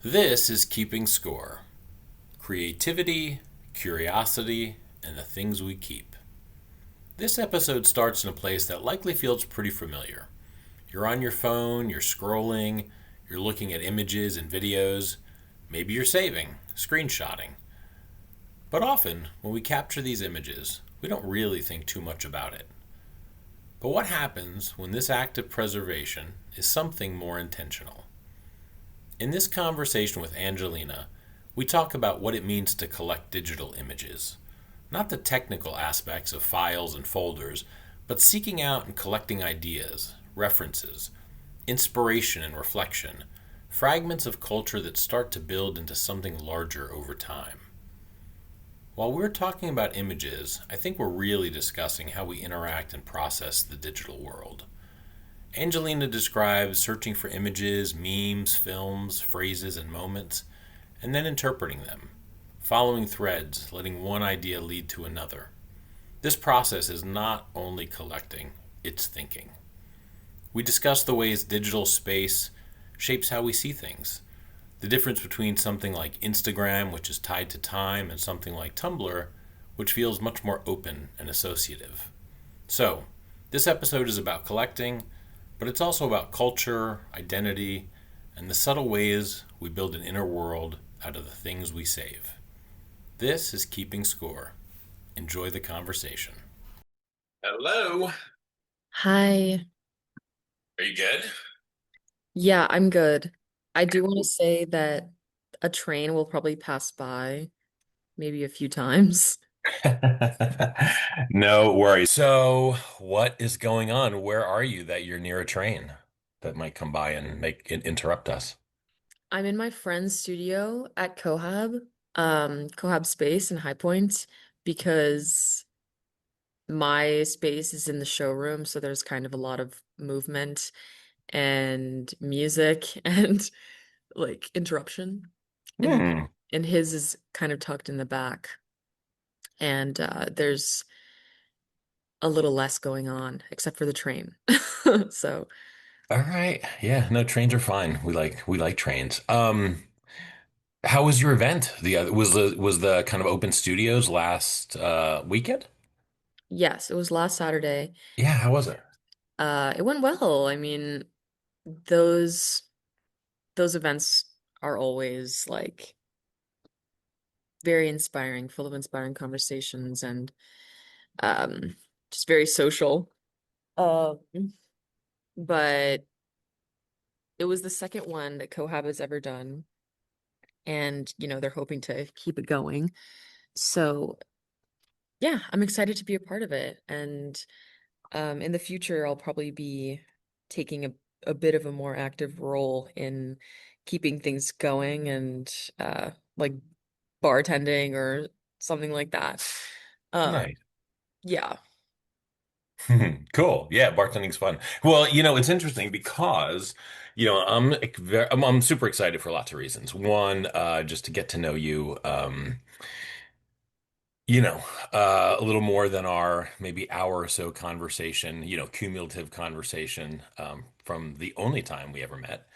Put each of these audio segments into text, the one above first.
This is Keeping Skor: creativity, curiosity, and the things we keep. This episode starts in a place that likely feels pretty familiar. You're on your phone, you're scrolling, you're looking at images and videos, maybe you're saving, screenshotting. But often, when we capture these images, we don't really think too much about it. But what happens when this act of preservation is something more intentional? In this conversation with Angelina, we talk about what it means to collect digital images. Not the technical aspects of files and folders, but seeking out and collecting ideas, references, inspiration and reflection, fragments of culture that start to build into something larger over time. While we're talking about images, I think we're really discussing how we interact and process the digital world. Angelina describes searching for images, memes, films, phrases, and moments, and then interpreting them, following threads, letting one idea lead to another. This process is not only collecting, it's thinking. We discuss the ways digital space shapes how we see things, the difference between something like Instagram, which is tied to time, and something like Tumblr, which feels much more open and associative. So, this episode is about collecting, but it's also about culture, identity, and the subtle ways we build an inner world out of the things we save. This is Keeping Skor. Enjoy the conversation. Hello. Hi. Are you good? Yeah, I'm good. I do want to say that a train will probably pass by maybe a few times. No worries. So, what is going on? Where are you that you're near a train that might come by and make it interrupt us? I'm in my friend's studio at Cohab Space in High Point because my space is in the showroom, so there's kind of a lot of movement and music and like interruption. And Hmm. and his is kind of tucked in the back. And there's a little less going on, except for the train. So, All right. Yeah, no, trains are fine. We like trains. How was your event? The other was the kind of open studios last weekend? yes, it was last Saturday. Yeah, how was it? It went well. I mean, those those events are always like very inspiring, full of inspiring conversations and um just very social. Um, but it was the second one that Cohab has ever done, and they're hoping to keep it going. So, yeah, I'm excited to be a part of it. And in the future, I'll probably be taking a bit of a more active role in keeping things going and like bartending or something like that. Um, Nice. yeah. Cool. Yeah, bartending's fun. Well, it's interesting because, I'm super excited for lots of reasons. One, just to get to know you, you know, a little more than our maybe hour or so conversation, cumulative conversation, from the only time we ever met.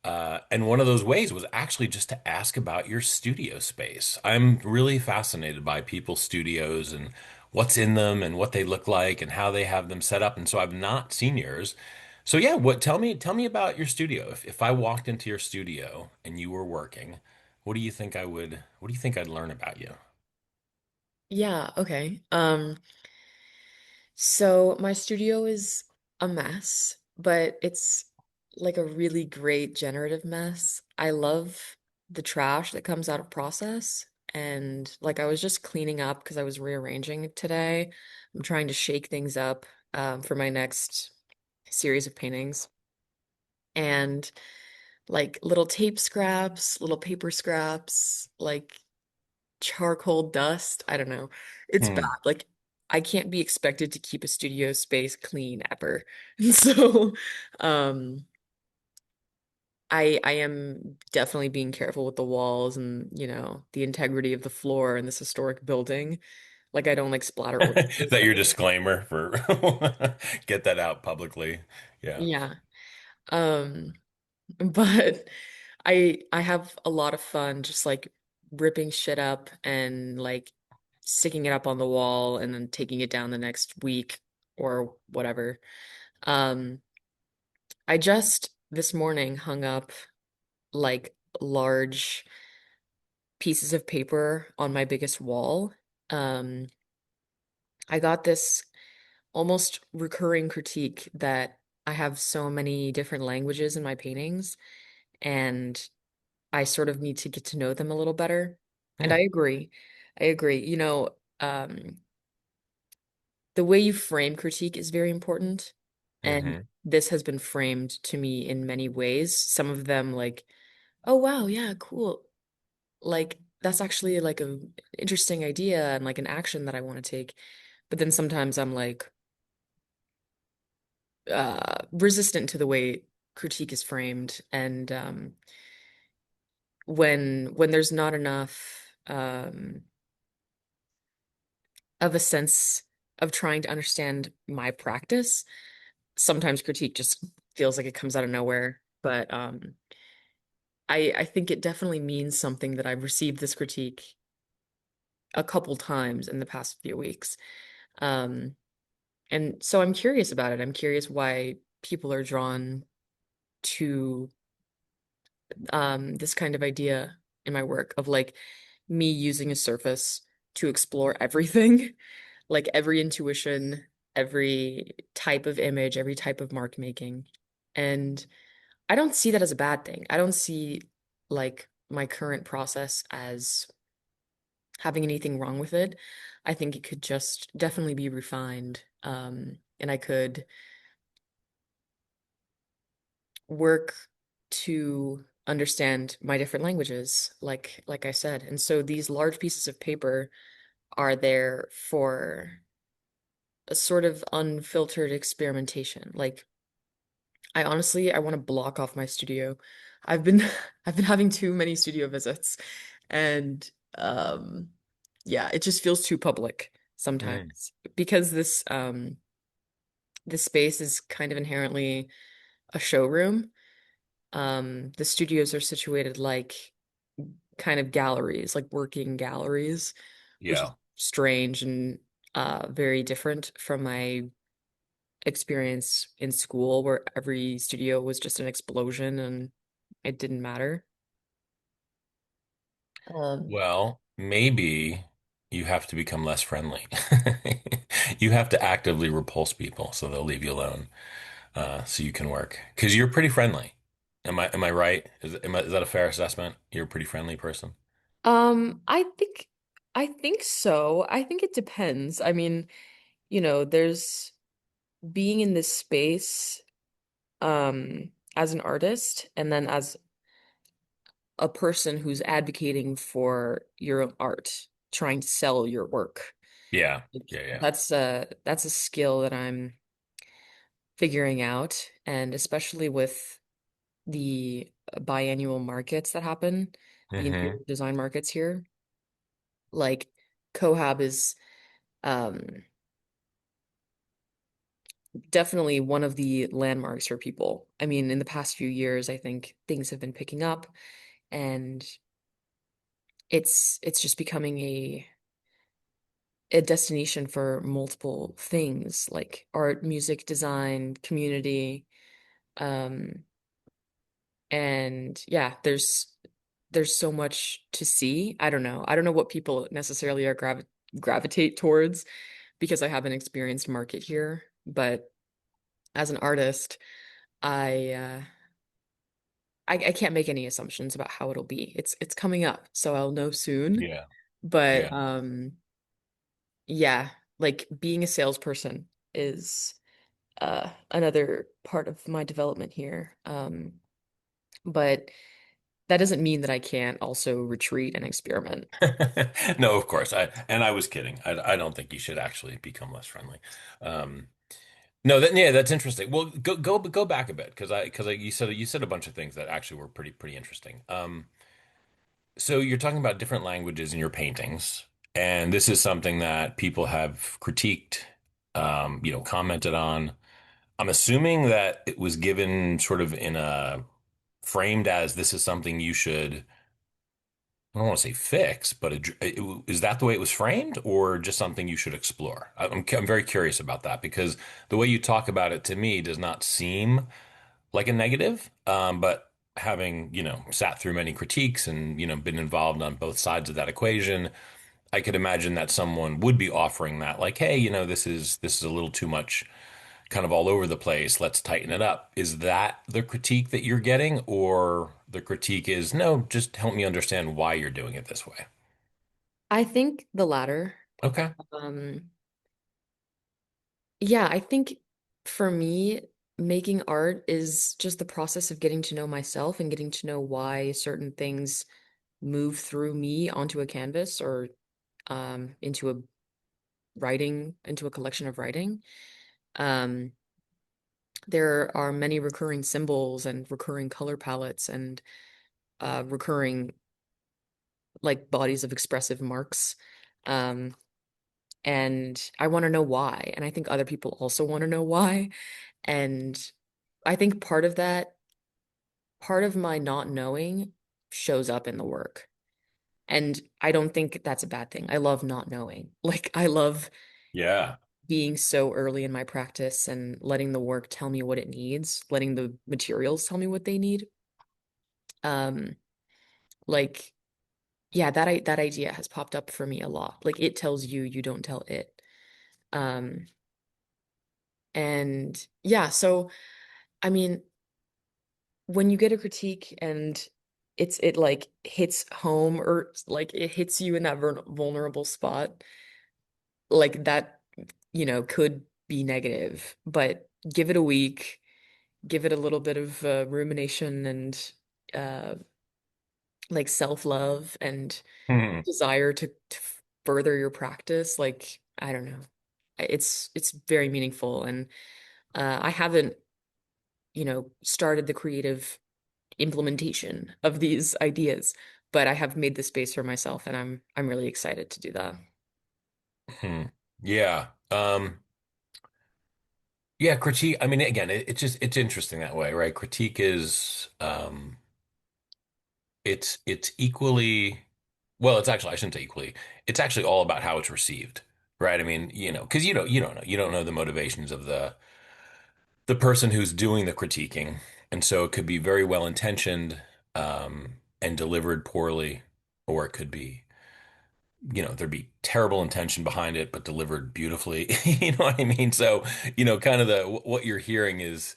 And one of those ways was actually just to ask about your studio space. I'm really fascinated by people's studios and what's in them and what they look like and how they have them set up. And so I've not seen yours. So yeah, tell me about your studio. If I walked into your studio and you were working, what do you think I'd learn about you? Yeah, okay. So my studio is a mess, but it's like a really great generative mess. I love the trash that comes out of process. And like I was just cleaning up because I was rearranging it today. I'm trying to shake things up for my next series of paintings. And like little tape scraps, little paper scraps, like charcoal dust. I don't know. It's bad. Hmm. Like I can't be expected to keep a studio space clean ever. And so um I am definitely being careful with the walls and, the integrity of the floor in this historic building. Like I don't like splatter Is ordinance that your everywhere. disclaimer for get that out publicly? Yeah. Yeah. Um but I have a lot of fun just like ripping shit up and like sticking it up on the wall and then taking it down the next week or whatever. Um, I just this morning hung up like large pieces of paper on my biggest wall. Um, I got this almost recurring critique that I have so many different languages in my paintings, and I sort of need to get to know them a little better. And Hmm. I agree. I agree. The way you frame critique is very important. And Hmm. this has been framed to me in many ways. Some of them like, oh wow, yeah, cool. Like that's actually like a interesting idea and like an action that I want to take. But then sometimes I'm like resistant to the way critique is framed. And when there's not enough of a sense of trying to understand my practice, sometimes critique just feels like it comes out of nowhere. But I think it definitely means something that I've received this critique a couple times in the past few weeks. Um, and so I'm curious about it. I'm curious why people are drawn to this kind of idea in my work of like me using a surface to explore everything, like every intuition, every type of image, every type of mark making. And I don't see that as a bad thing. I don't see like my current process as having anything wrong with it. I think it could just definitely be refined. And I could work to understand my different languages, like I said. And so these large pieces of paper are there for a sort of unfiltered experimentation. Like I want to block off my studio. I've been I've been having too many studio visits and um yeah, it just feels too public Hmm. sometimes because this space is kind of inherently a showroom. The studios are situated like kind of galleries, like working galleries, which is Yeah. strange and very different from my experience in school where every studio was just an explosion and it didn't matter. Um, Well, maybe you have to become less friendly. You have to actively repulse people so they'll leave you alone, so you can work. Because you're pretty friendly. Am I right? Is that a fair assessment? You're a pretty friendly person. um, I think I think so. I think it depends. I mean, there's being in this space as an artist and then as a person who's advocating for your own art, trying to sell your work. Yeah. Like, Yeah. Yeah. that's a skill that I'm figuring out, and especially with the biannual markets that happen, the interior Hmm. design markets here, like Cohab is um definitely one of the landmarks for people. I mean, in the past few years, I think things have been picking up and it's just becoming a destination for multiple things like art, music, design, community. Um, and yeah, there's so much to see. I don't know. I don't know what people necessarily are gravitate towards because I haven't experienced market here, but as an artist, I I can't make any assumptions about how it'll be. It's coming up, so I'll know soon. Yeah. But Yeah. yeah, like being a salesperson is another part of my development here. But that doesn't mean that I can't also retreat and experiment. No, of course. I was kidding. I don't think you should actually become less friendly. Um, no, yeah, that's interesting. Well, go back a bit because you said a bunch of things that actually were pretty interesting. So you're talking about different languages in your paintings, and this is something that people have critiqued, commented on. I'm assuming that it was given sort of in a framed as this is something you should, I don't want to say fix, but is that the way it was framed, or just something you should explore? I'm very curious about that because the way you talk about it to me does not seem like a negative. But having, sat through many critiques and, been involved on both sides of that equation, I could imagine that someone would be offering that, like, hey, this is a little too much, kind of all over the place. Let's tighten it up. Is that the critique that you're getting, or the critique is no, just help me understand why you're doing it this way? I think the latter. Okay. Um, yeah, I think for me, making art is just the process of getting to know myself and getting to know why certain things move through me onto a canvas or into a into a collection of writing. Um, there are many recurring symbols and recurring color palettes and recurring like bodies of expressive marks. Um, and I want to know why. And I think other people also want to know why. And I think part of my not knowing shows up in the work. And I don't think that's a bad thing. I love not knowing. Like, I love Yeah. being so early in my practice and letting the work tell me what it needs, letting the materials tell me what they need. Um, like, yeah, that idea has popped up for me a lot. Like, it tells you, you don't tell it. Um, and yeah, so I mean, when you get a critique and it like hits home or like it hits you in that vulnerable spot, like that, could be negative, but give it a week, give it a little bit of rumination and uh like self-love and Hmm. desire to further your practice. Like, I don't know. It's very meaningful and I haven't, started the creative implementation of these ideas, but I have made the space for myself and I'm really excited to do that. Hmm. Yeah. Yeah, critique. I mean, again, it's interesting that way, right? Critique is it's equally, well, it's actually, I shouldn't say equally. It's actually all about how it's received, right? I mean, because you don't know the motivations of the person who's doing the critiquing, and so it could be very well intentioned and delivered poorly, or it could be, there'd be terrible intention behind it, but delivered beautifully. You know what I mean? So, kind of what you're hearing is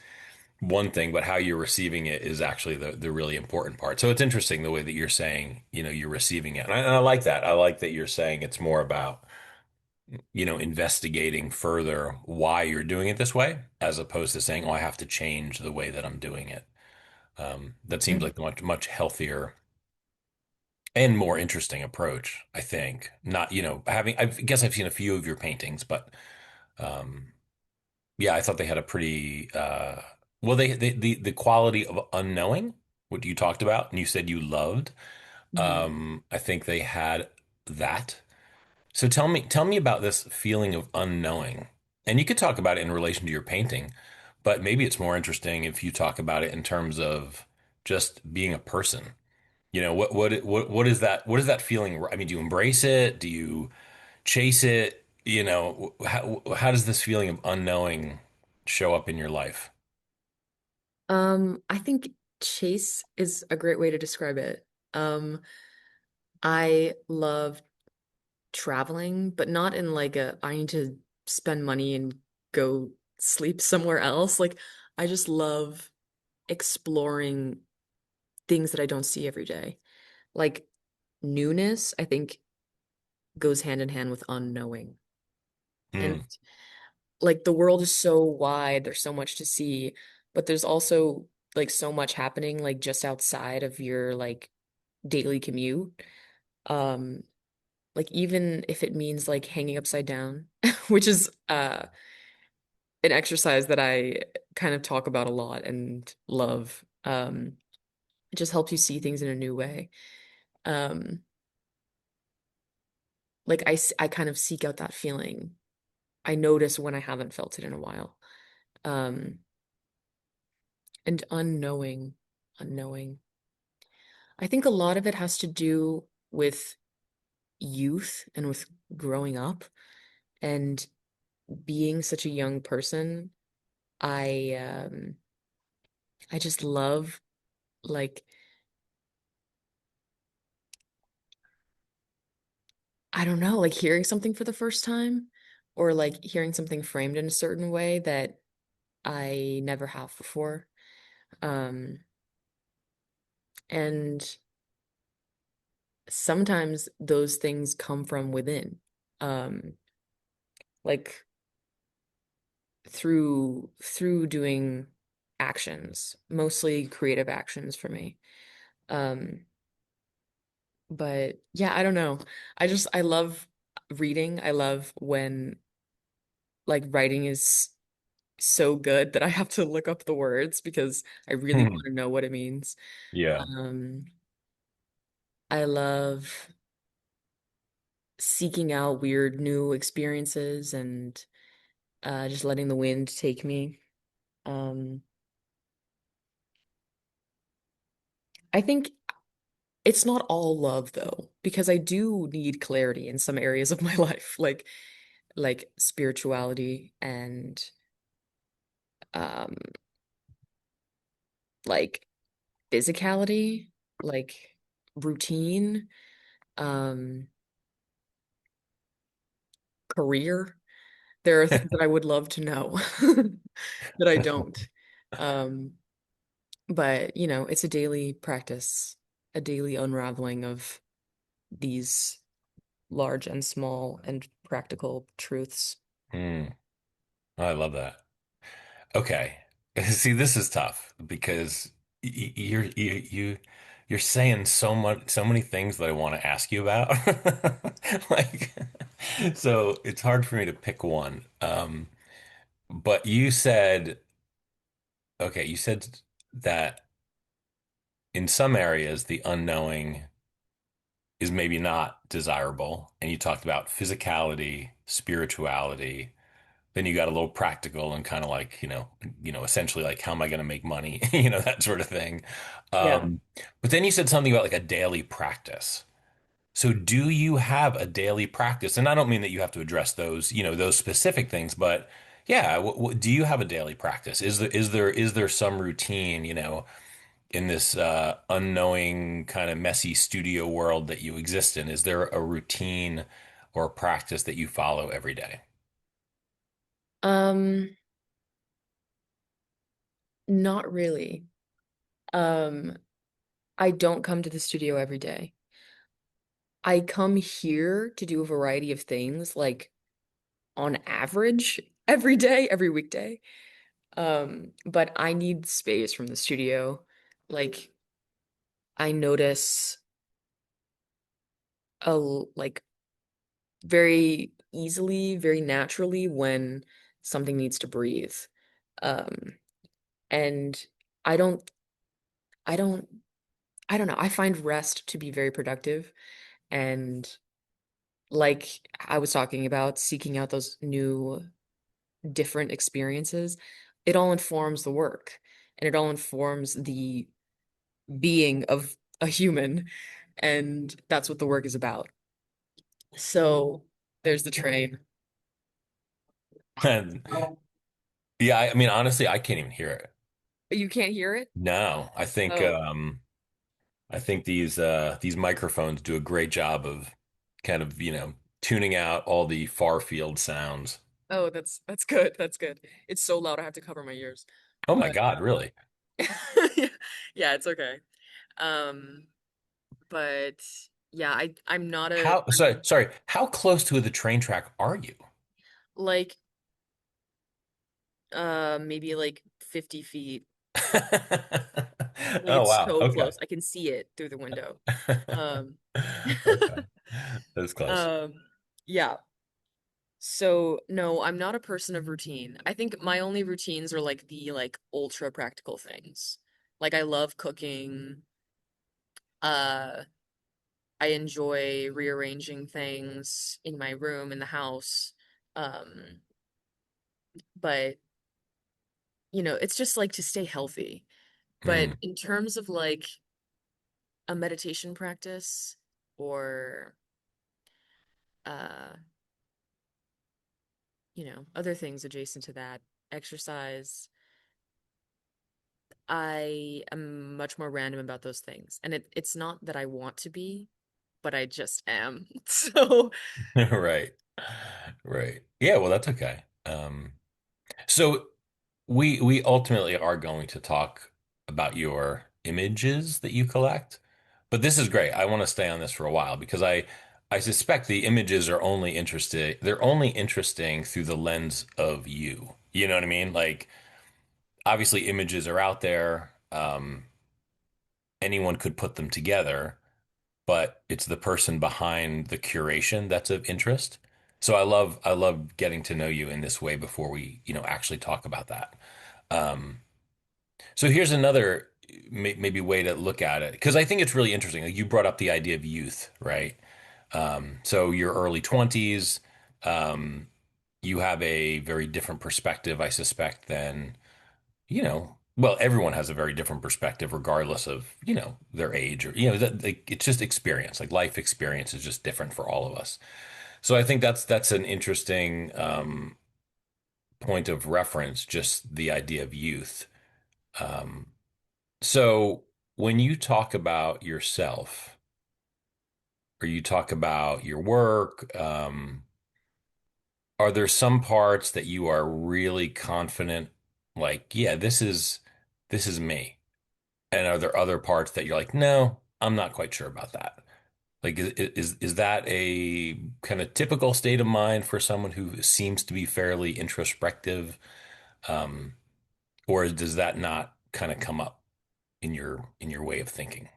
one thing, but how you're receiving it is actually the really important part. So it's interesting the way that you're saying, you're receiving it. And I like that. I like that you're saying it's more about, investigating further why you're doing it this way, as opposed to saying, oh, I have to change the way that I'm doing it. That seems Mhm. like a much, much healthier and more interesting approach, I think. Not, I guess I've seen a few of your paintings, but um, yeah, I thought they had a pretty well, the quality of unknowing, what you talked about, and you said you loved. Mhm. I think they had that. So tell me about this feeling of unknowing. And you could talk about it in relation to your painting, but maybe it's more interesting if you talk about it in terms of just being a person. What is that? What is that feeling? I mean, do you embrace it? Do you chase it? How does this feeling of unknowing show up in your life? I think chase is a great way to describe it. I love traveling, but not in like a I need to spend money and go sleep somewhere else. Like, I just love exploring things that I don't see every day. Like, newness, I think, goes hand in hand with unknowing. And Hmm. like the world is so wide, there's so much to see, but there's also like so much happening like just outside of your like daily commute. Um, like even if it means like hanging upside down, which is an exercise that I kind of talk about a lot and love. It just helps you see things in a new way. Um, like I kind of seek out that feeling. I notice when I haven't felt it in a while. Um, and unknowing. unknowing. I think a lot of it has to do with youth and with growing up and being such a young person. I I just love like I don't know, like hearing something for the first time or like hearing something framed in a certain way that I never have before. Um, and sometimes those things come from within. Um, like through doing actions, mostly creative actions for me. Um, but yeah, I don't know. I love reading. I love when like writing is so good that I have to look up the words because I really want Hmm. to know what it means. Yeah. Um, I love seeking out weird new experiences and just letting the wind take me. Um, I think it's not all love though, because I do need clarity in some areas of my life, like spirituality and um like physicality, like routine, um career. There are things that I would love to know that I don't. Um, but it's a daily practice, a daily unraveling of these large and small and practical truths. Hmm. I love that. Okay. See, this is tough because you're saying so many things that I want to ask you about. Like, so it's hard for me to pick one. But you said, okay, you said that in some areas the unknowing is maybe not desirable, and you talked about physicality, spirituality. Then you got a little practical and kind of like, essentially like, how am I going to make money? That sort of thing. Yeah. But then you said something about like a daily practice. So do you have a daily practice? And I don't mean that you have to address those specific things, but yeah, do you have a daily practice? Is there some routine, in this unknowing kind of messy studio world that you exist in? Is there a routine or a practice that you follow every day? Um, Not really. Um, I don't come to the studio every day. I come here to do a variety of things, like on average every day, every weekday. But I need space from the studio. Like I notice like very easily, very naturally when something needs to breathe. Um, and I don't, I don't, I don't know. I find rest to be very productive. And like I was talking about, seeking out those new, different experiences, it all informs the work and it all informs the being of a human. And that's what the work is about. So there's the train. And yeah, I mean, honestly, I can't even hear it. You can't hear it? No, Oh, I think these microphones do a great job of kind of, tuning out all the far field sounds. oh, that's good. That's good. It's so loud I have to cover my ears. Oh my But God, really? yeah, yeah, it's okay. Um, but yeah, I'm not a How, sorry, how close to the train track are you? like maybe like 50 feet. Like Oh it's wow. so Okay. close. I can see it through the window. Um Okay. That's close. um yeah. So no, I'm not a person of routine. I think my only routines are like the like ultra practical things. Like I love cooking. Uh I enjoy rearranging things in my room in the house. Um but it's just like to stay healthy. But Mm. in terms of like a meditation practice or uh, other things adjacent to that, exercise, I am much more random about those things. And it's not that I want to be, but I just am. So, Right. Right. Yeah, well, that's okay. So we ultimately are going to talk about your images that you collect. But this is great. I want to stay on this for a while because I suspect the images are only interested they're only interesting through the lens of you. You know what I mean? Like obviously images are out there. Anyone could put them together, but it's the person behind the curation that's of interest. So I love getting to know you in this way before we, actually talk about that. Um, so here's another maybe way to look at it because I think it's really interesting. Like you brought up the idea of youth, right? So your early 20s, um, you have a very different perspective, I suspect, than well, everyone has a very different perspective regardless of, their age or, like, it's just experience. Like life experience is just different for all of us. So I think that's an interesting point of reference, just the idea of youth. Um, so when you talk about yourself or you talk about your work, are there some parts that you are really confident, like, yeah, this is me? And are there other parts that you're like, no, I'm not quite sure about that? Like, is that a kind of typical state of mind for someone who seems to be fairly introspective? Um, or does that not kind of come up in your way of thinking?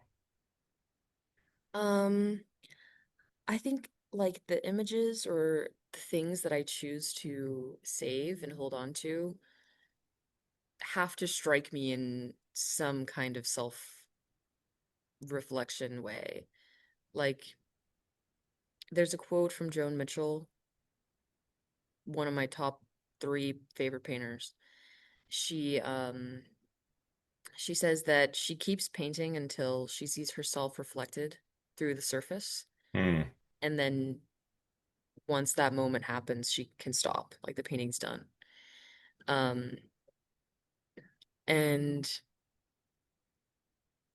um, I think like the images or the things that I choose to save and hold on to have to strike me in some kind of self-reflection way. Like there's a quote from Joan Mitchell, one of my top three favorite painters. She um she says that she keeps painting until she sees herself reflected through the surface, Hmm. and then once that moment happens, she can stop, like the painting's done. Um, and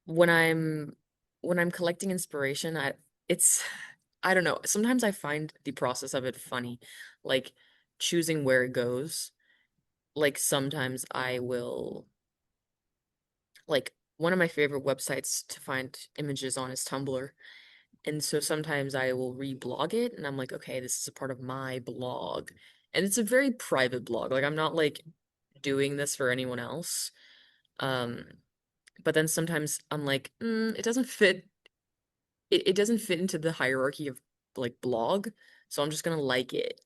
when I'm when I'm collecting inspiration, it's I don't know. Sometimes I find the process of it funny, like choosing where it goes. Like sometimes I will like one of my favorite websites to find images on is Tumblr. And so sometimes I will reblog it and I'm like, okay, this is a part of my blog. And it's a very private blog. Like I'm not like doing this for anyone else. Um, but then sometimes I'm like, it doesn't fit. It doesn't fit into the hierarchy of like blog. So I'm just gonna like it.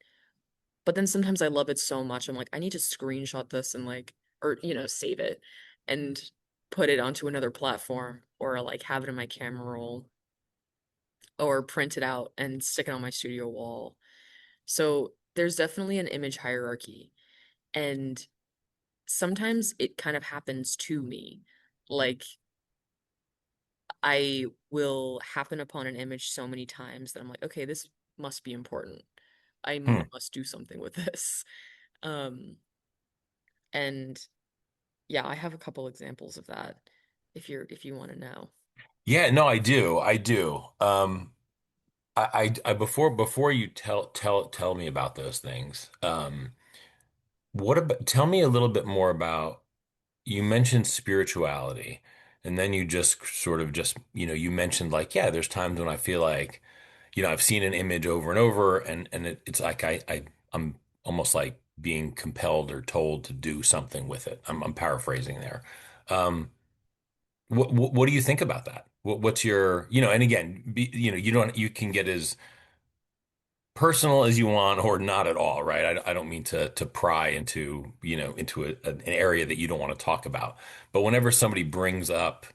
But then sometimes I love it so much. I'm like, I need to screenshot this and like, or save it and put it onto another platform or like have it in my camera roll or print it out and stick it on my studio wall. So there's definitely an image hierarchy. And sometimes it kind of happens to me. Like I will happen upon an image so many times that I'm like, okay, this must be important. I Hmm. must do something with this. Um, and yeah, I have a couple examples of that if you want to know. Yeah, no, I do. I do. Before you tell me about those things, what about tell me a little bit more about you mentioned spirituality, and then you just sort of just, you mentioned like, yeah, there's times when I feel like, I've seen an image over and over, and it's like I'm almost like being compelled or told to do something with it. I'm paraphrasing there. Um, what do you think about that? What's your, and again, you can get as personal as you want or not at all, right? I don't mean to pry into, into an area that you don't want to talk about. But whenever somebody brings up,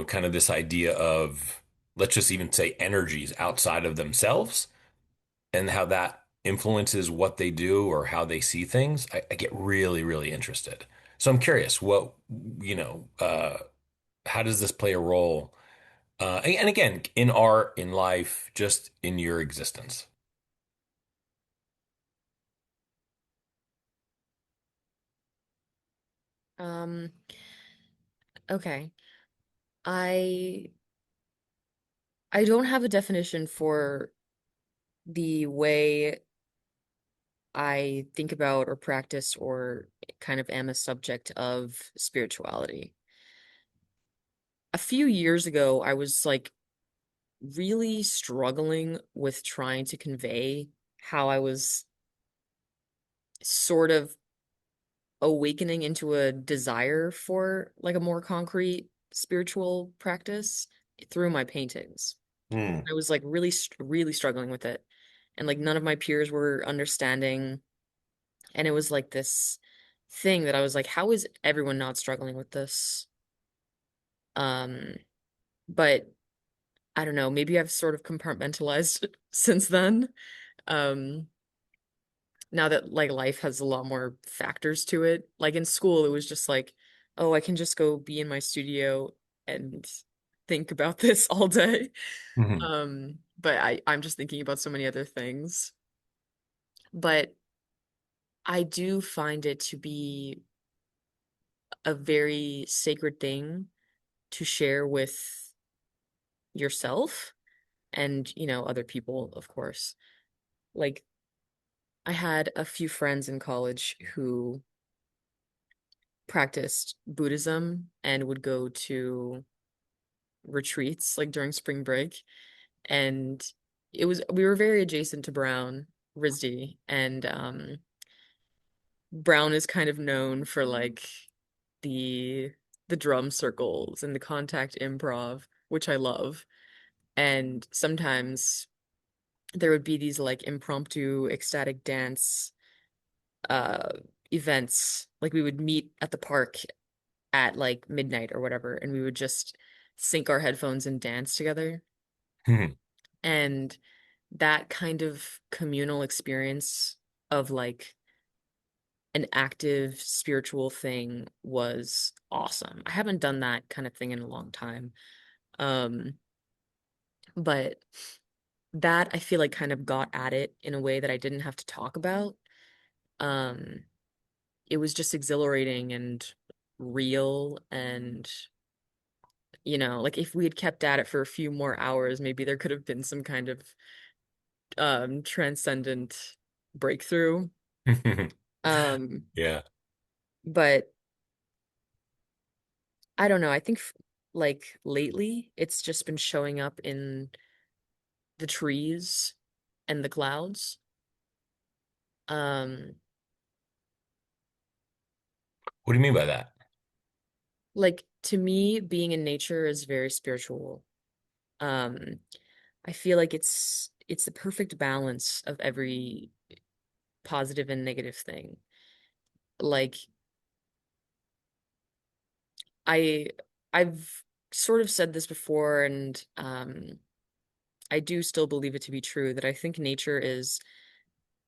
kind of this idea of, let's just even say energies outside of themselves and how that influences what they do or how they see things, I get really, really interested. So I'm curious, you know, how does this play a role? And again, in art, in life, just in your existence. Um, okay. I I don't have a definition for the way I think about or practice or kind of am a subject of spirituality. A few years ago, I was like really struggling with trying to convey how I was sort of awakening into a desire for like a more concrete spiritual practice through my paintings. Hmm. I was like really struggling with it. And like none of my peers were understanding. And it was like this thing that I was like, how is everyone not struggling with this? Um, but I don't know, maybe I've sort of compartmentalized since then. Um, Now that like life has a lot more factors to it. Like in school, it was just like, oh, I can just go be in my studio and think about this all day. Mhm. But I'm just thinking about so many other things. But I do find it to be a very sacred thing to share with yourself and, other people, of course. Like I had a few friends in college who practiced Buddhism and would go to retreats like during spring break. And we were very adjacent to Brown, RISD, and Brown is kind of known for like the the drum circles and the contact improv, which I love. And sometimes there would be these like impromptu ecstatic dance uh events. Like we would meet at the park at like midnight or whatever, and we would just sync our headphones and dance together. Mhm. And that kind of communal experience of like an active spiritual thing was awesome. I haven't done that kind of thing in a long time. Um, but that I feel like kind of got at it in a way that I didn't have to talk about. Um, it was just exhilarating and real and like if we had kept at it for a few more hours, maybe there could have been some kind of transcendent breakthrough. Um, Yeah. but I don't know. I think like lately it's just been showing up in the trees and the clouds. Um, What do you mean by that? like to me, being in nature is very spiritual. Um, I feel like it's the perfect balance of every positive and negative thing. Like I I've sort of said this before and I do still believe it to be true that I think nature is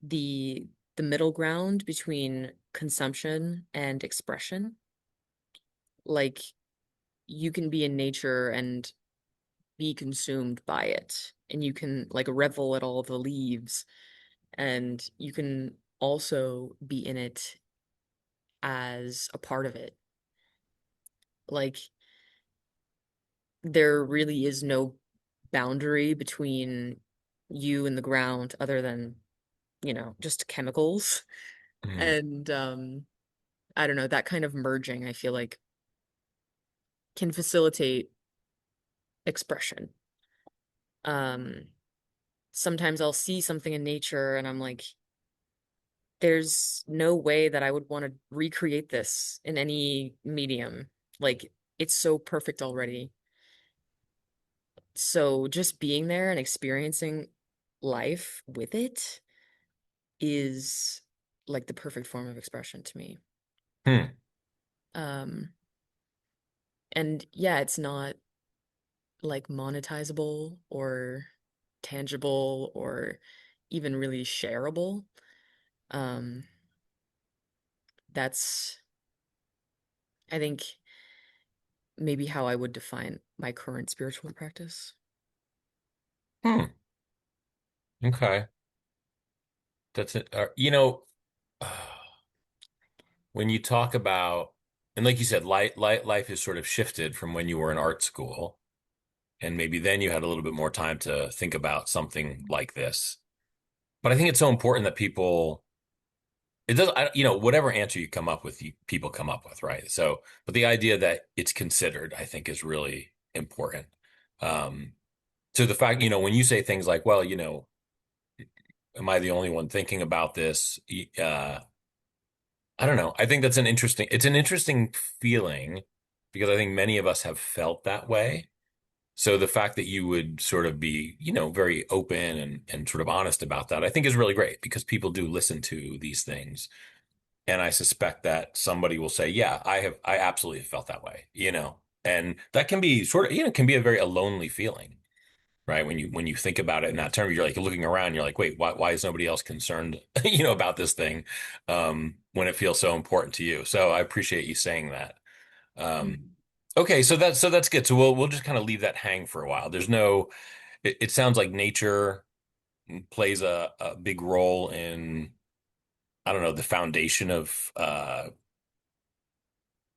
the the middle ground between consumption and expression. Like you can be in nature and be consumed by it, and you can like revel at all the leaves, and you can also be in it as a part of it. Like there really is no boundary between you and the ground other than, just chemicals. Mhm. And I don't know, that kind of merging, I feel like can facilitate expression. Um, Sometimes I'll see something in nature and I'm like, there's no way that I would want to recreate this in any medium. Like, it's so perfect already. So just being there and experiencing life with it is like the perfect form of expression to me. Hmm. Um, and yeah, it's not like monetizable or tangible or even really shareable. Um, that's I think maybe how I would define my current spiritual practice. Hmm. Okay. That's it. When you talk about, and like you said, life has sort of shifted from when you were in art school, and maybe then you had a little bit more time to think about something like this. But I think it's so important that people, it does, whatever answer you come up with, people come up with, right? So, but the idea that it's considered, I think, is really important. Um, to the fact, when you say things like, well, am I the only one thinking about this? I don't know. I think it's an interesting feeling because I think many of us have felt that way. So the fact that you would sort of be, very open and sort of honest about that, I think is really great because people do listen to these things. And I suspect that somebody will say, yeah, I absolutely have felt that way. And that can be sort of, can be a very a lonely feeling, right? When you think about it in that term, you're like looking around, you're like, wait, why is nobody else concerned, about this thing, when it feels so important to you? So I appreciate you saying that. Um, Mm. okay, so that's good. So we'll just kind of leave that hang for a while. It sounds like nature plays a big role in, I don't know, the foundation of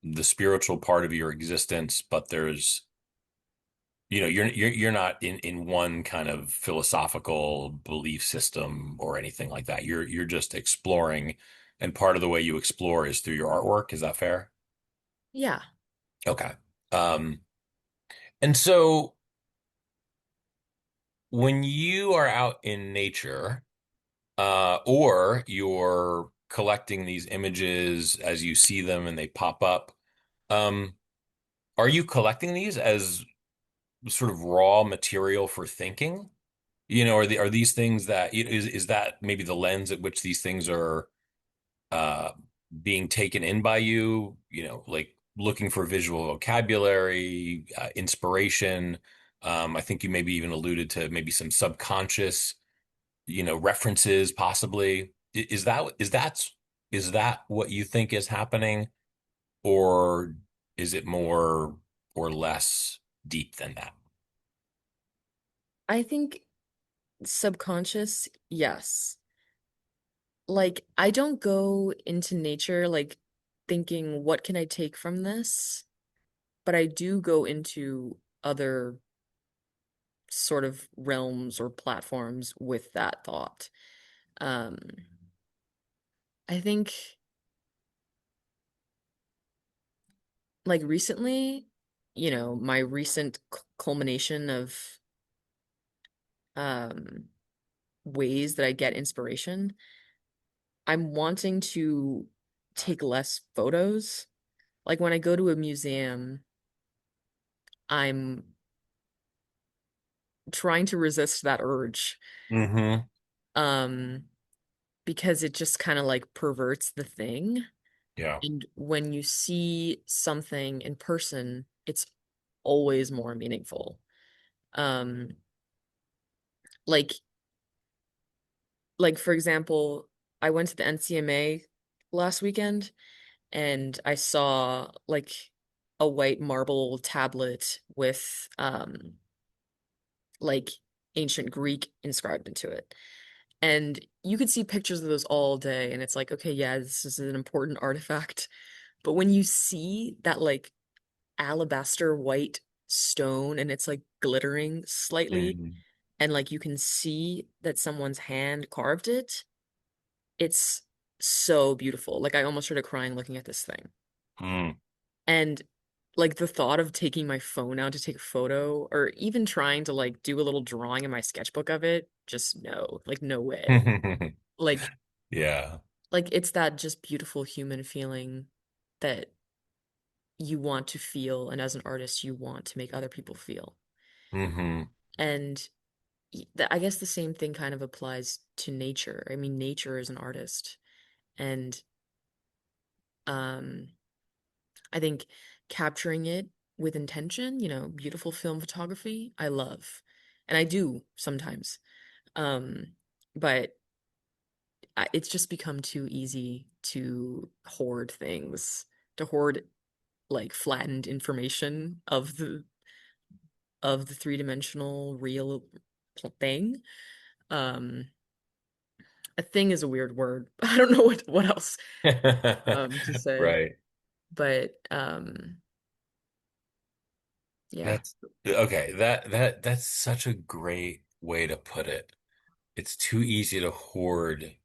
the spiritual part of your existence, but there's you're not in one kind of philosophical belief system or anything like that. You're just exploring, and part of the way you explore is through your artwork. Is that fair? Yeah. Okay. Um, and so when you are out in nature, or you're collecting these images as you see them and they pop up, um, are you collecting these as sort of raw material for thinking? Are these things that is that maybe the lens at which these things are uh being taken in by you, like looking for visual vocabulary, inspiration. I think you maybe even alluded to maybe some subconscious, references possibly. Is that what you think is happening, or is it more or less deep than that? I think subconscious, yes. Like, I don't go into nature like thinking, what can I take from this? But I do go into other sort of realms or platforms with that thought. Um, I think like recently, my recent culmination of um ways that I get inspiration, I'm wanting to take less photos. Like when I go to a museum, I'm trying to resist that urge. Hmm. Um, because it just kind of like perverts the thing. Yeah. And when you see something in person, it's always more meaningful. Um, like for example, I went to the NCMA last weekend and I saw like a white marble tablet with like ancient Greek inscribed into it. And you could see pictures of those all day and it's like, okay, yeah, this is an important artifact. But when you see that like alabaster white stone and it's like glittering slightly Mhm. and like you can see that someone's hand carved it, it's so beautiful. Like I almost started crying looking at this thing. Mm. And like the thought of taking my phone out to take a photo or even trying to like do a little drawing in my sketchbook of it, just no, like no way. Like Yeah. it's that just beautiful human feeling that you want to feel and as an artist you want to make other people feel. Hmm. And I guess the same thing kind of applies to nature. I mean, nature is an artist and um I think capturing it with intention, beautiful film photography, I love. And I do sometimes. Um, but it's just become too easy to hoard things, to hoard like flattened information of the three-dimensional real thing. Um, a thing is a weird word. I don't know what else to say. Right. But yeah. That's okay. That's such a great way to put it. It's too easy to hoard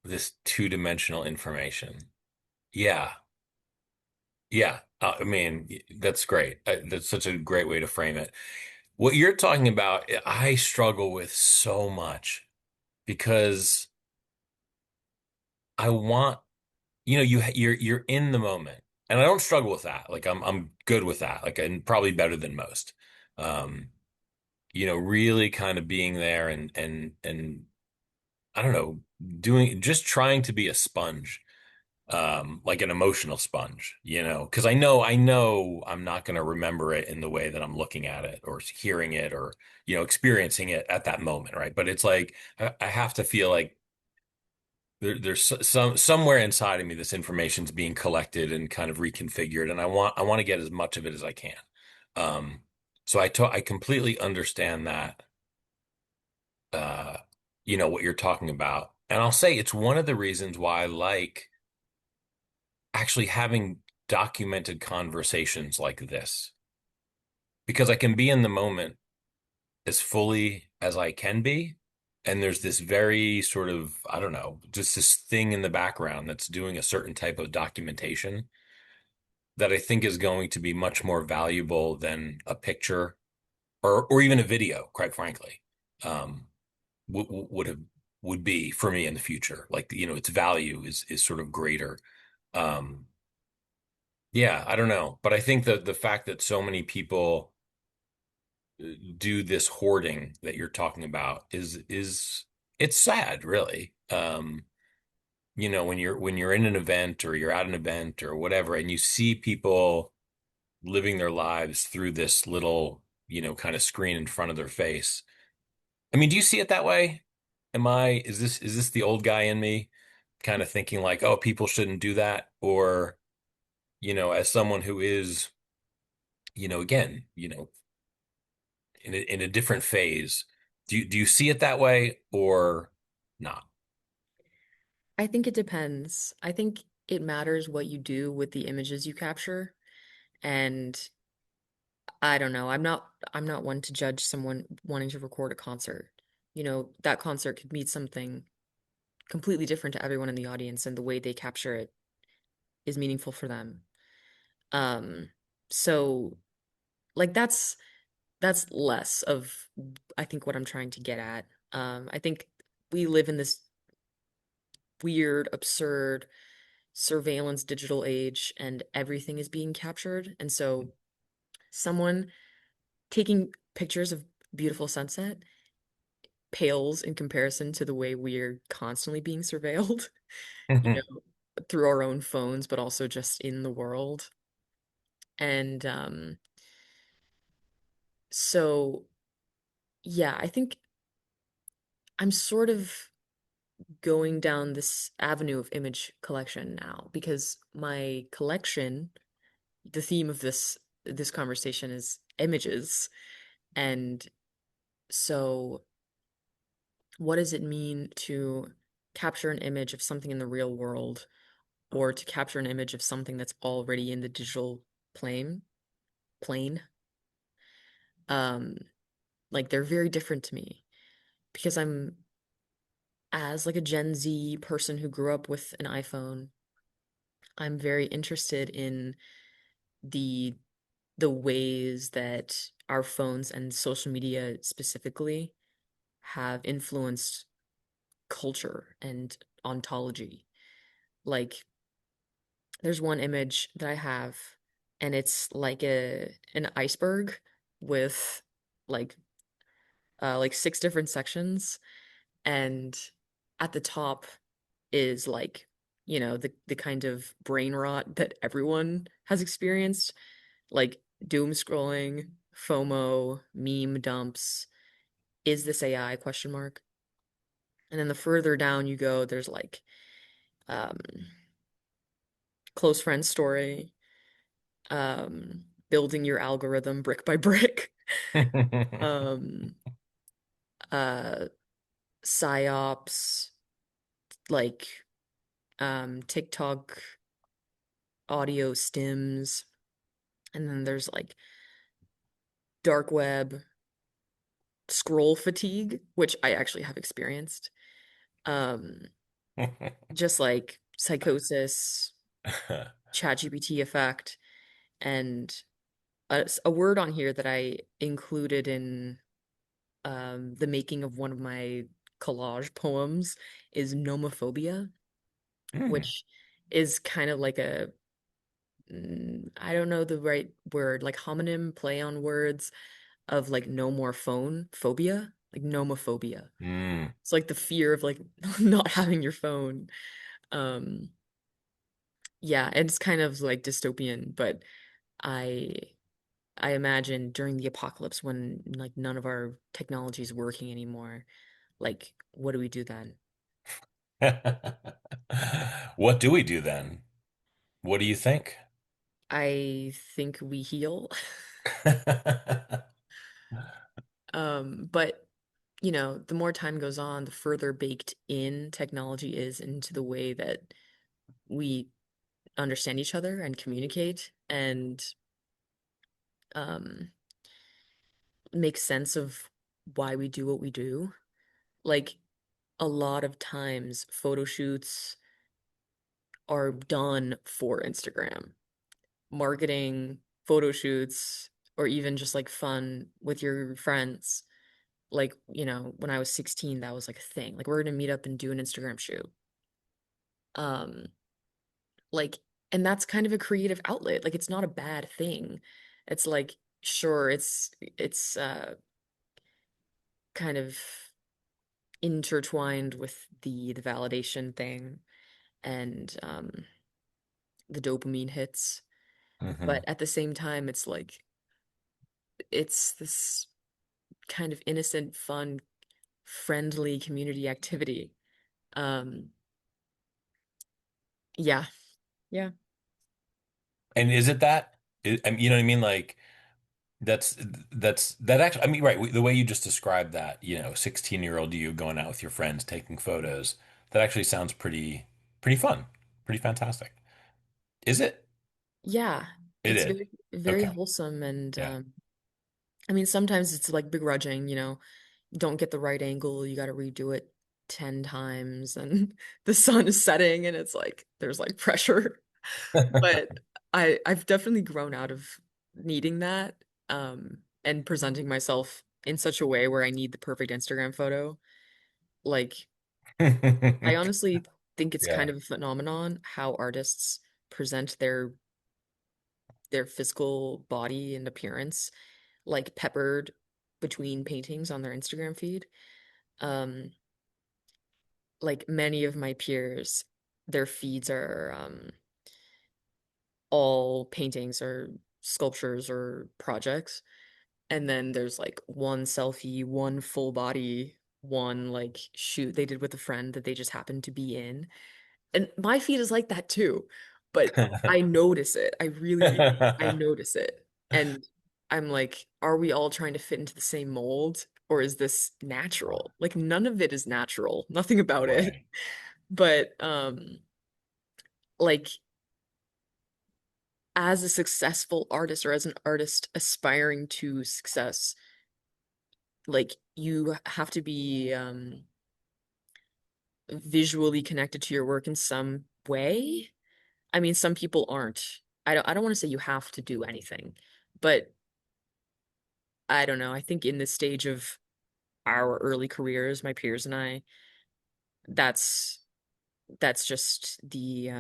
this two-dimensional information. Yeah. Yeah. I mean, that's great. That's such a great way to frame it. What you're talking about, I struggle with so much because I want, you're in the moment, and I don't struggle with that. Like I'm good with that. Like and probably better than most. Um, really kind of being there and I don't know, just trying to be a sponge, like an emotional sponge, because I know I'm not going to remember it in the way that I'm looking at it or hearing it or, experiencing it at that moment, right? But it's like I have to feel like there's somewhere inside of me this information's being collected and kind of reconfigured, and I want to get as much of it as I can. Um, so I completely understand that, uh, what you're talking about. And I'll say it's one of the reasons why I like actually having documented conversations like this, because I can be in the moment as fully as I can be. And there's this very sort of, I don't know, just this thing in the background that's doing a certain type of documentation that I think is going to be much more valuable than a picture or even a video, quite frankly. Um, would have would be for me in the future. Like, its value is sort of greater. Um, yeah, I don't know, but I think that the fact that so many people do this hoarding that you're talking about is it's sad, really. When you're in an event or you're at an event or whatever, and you see people living their lives through this little, kind of screen in front of their face. I mean, do you see it that way? Is this the old guy in me kind of thinking like, oh, people shouldn't do that? Or, as someone who is, again, in a different phase, do you see it that way or not? I think it depends. I think it matters what you do with the images you capture. And I don't know. I'm not one to judge someone wanting to record a concert. That concert could mean something completely different to everyone in the audience, and the way they capture it is meaningful for them. Um, so like that's less of, I think, what I'm trying to get at. I think we live in this weird, absurd surveillance digital age, and everything is being captured. And so someone taking pictures of beautiful sunset pales in comparison to the way we're constantly being surveilled, you know, through our own phones, but also just in the world. And so, yeah, I think I'm sort of going down this avenue of image collection now, because my collection, the theme of this conversation is images. And so what does it mean to capture an image of something in the real world, or to capture an image of something that's already in the digital plane? Um, like they're very different to me, because I'm, as like a Gen Z person who grew up with an iPhone, I'm very interested in the the ways that our phones and social media specifically have influenced culture and ontology. Like there's one image that I have, and it's like an iceberg with like like six different sections, and at the top is like, the kind of brain rot that everyone has experienced, like doom scrolling, FOMO, meme dumps, is this AI question mark. And then the further down you go, there's like um close friend story, building your algorithm brick by brick, um, uh, psyops, like TikTok audio stims, and then there's like dark web scroll fatigue, which I actually have experienced. Um, just like psychosis, ChatGPT effect, and a word on here that I included in the making of one of my collage poems is nomophobia, Mm. which is kind of like I don't know the right word, like homonym play on words of like no more phone phobia, like nomophobia. Mm. It's like the fear of like not having your phone. Um, yeah, and it's kind of like dystopian, but I I imagine during the apocalypse when like none of our technology is working anymore, like what do we do then? What do we do then? What do you think? I think we heal. But you know, the more time goes on, the further baked in technology is into the way that we understand each other and communicate and um make sense of why we do what we do. Like a lot of times photo shoots are done for Instagram. Marketing, photo shoots, or even just like fun with your friends. Like, you know, when I was 16, that was like a thing. Like we're gonna meet up and do an Instagram shoot. Um, like, and that's kind of a creative outlet. Like it's not a bad thing. It's like, sure, it's kind of intertwined with the validation thing and the dopamine hits. Hmm. But at the same time, it's like it's this kind of innocent, fun, friendly community activity. Um, yeah, yeah, And is it that? You know what I mean? Like that's that actually. I mean, right? The way you just described that, 16-year-old you going out with your friends taking photos. That actually sounds pretty fun, pretty fantastic. Is it? yeah. It It's is. very, very Okay. wholesome, and Yeah. I mean, sometimes it's like begrudging, you know, don't get the right angle, you got to redo it 10 times, and the sun is setting, and it's like there's like pressure. But I've definitely grown out of needing that, and presenting myself in such a way where I need the perfect Instagram photo. Like, I honestly think it's Yeah. kind of a phenomenon how artists present their physical body and appearance, like peppered between paintings on their Instagram feed. Um, like many of my peers, their feeds are all paintings or sculptures or projects. And then there's like one selfie, one full body, one like shoot they did with a friend that they just happened to be in. And my feed is like that too. But I notice it. I notice it. And I'm like, are we all trying to fit into the same mold? Or is this natural? Like none of it is natural. Nothing about it. Right. But like as a successful artist or as an artist aspiring to success, like you have to be visually connected to your work in some way. I mean, some people aren't. I don't want to say you have to do anything, but I don't know. I think in this stage of our early careers, my peers and I, that's that's just the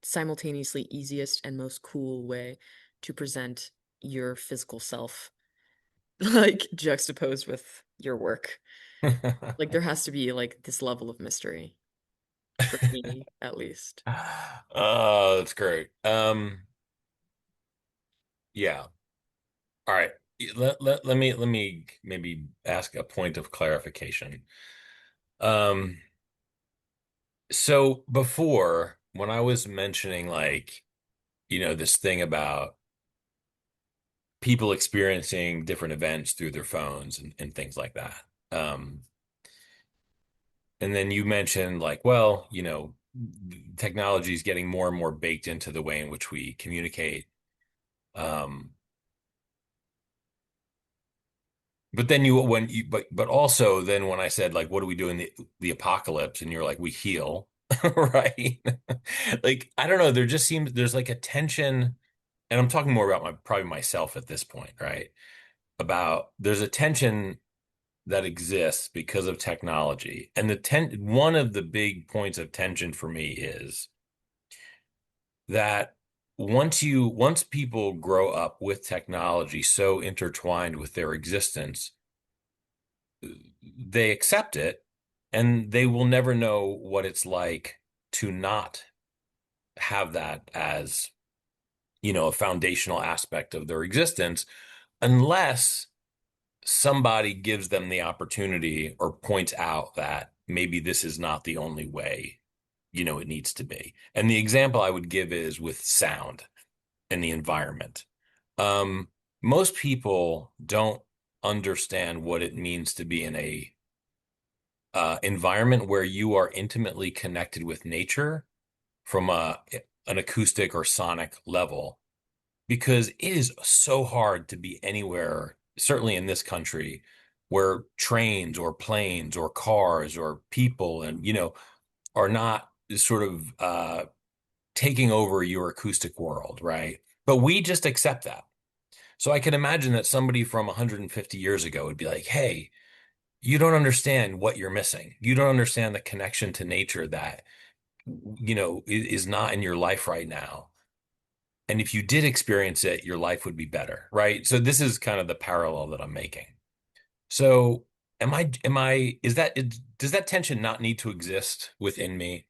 simultaneously easiest and most cool way to present your physical self, like juxtaposed with your work. Like there has to be like this level of mystery for me, at least. Oh, that's great. Yeah. All right. Let me maybe ask a point of clarification. Um, So before, when I was mentioning like, this thing about people experiencing different events through their phones and things like that. Um, and then you mentioned like, well, technology is getting more and more baked into the way in which we communicate. Um, but then but also then when I said like, what do we do in the apocalypse? And you're like, we heal, right? Like, I don't know. There's like a tension, and I'm talking more about probably myself at this point, right? About there's a tension that exists because of technology. And one of the big points of tension for me is that once people grow up with technology so intertwined with their existence, they accept it and they will never know what it's like to not have that as, a foundational aspect of their existence unless somebody gives them the opportunity or points out that maybe this is not the only way, it needs to be. And the example I would give is with sound and the environment. Um, Most people don't understand what it means to be in a environment where you are intimately connected with nature from an acoustic or sonic level because it is so hard to be anywhere, certainly in this country, where trains or planes or cars or people and, are not sort of taking over your acoustic world, right? But we just accept that. So I can imagine that somebody from 150 years ago would be like, hey, you don't understand what you're missing. You don't understand the connection to nature that, is not in your life right now. And if you did experience it, your life would be better, right? So this is kind of the parallel that I'm making. So does that tension not need to exist within me?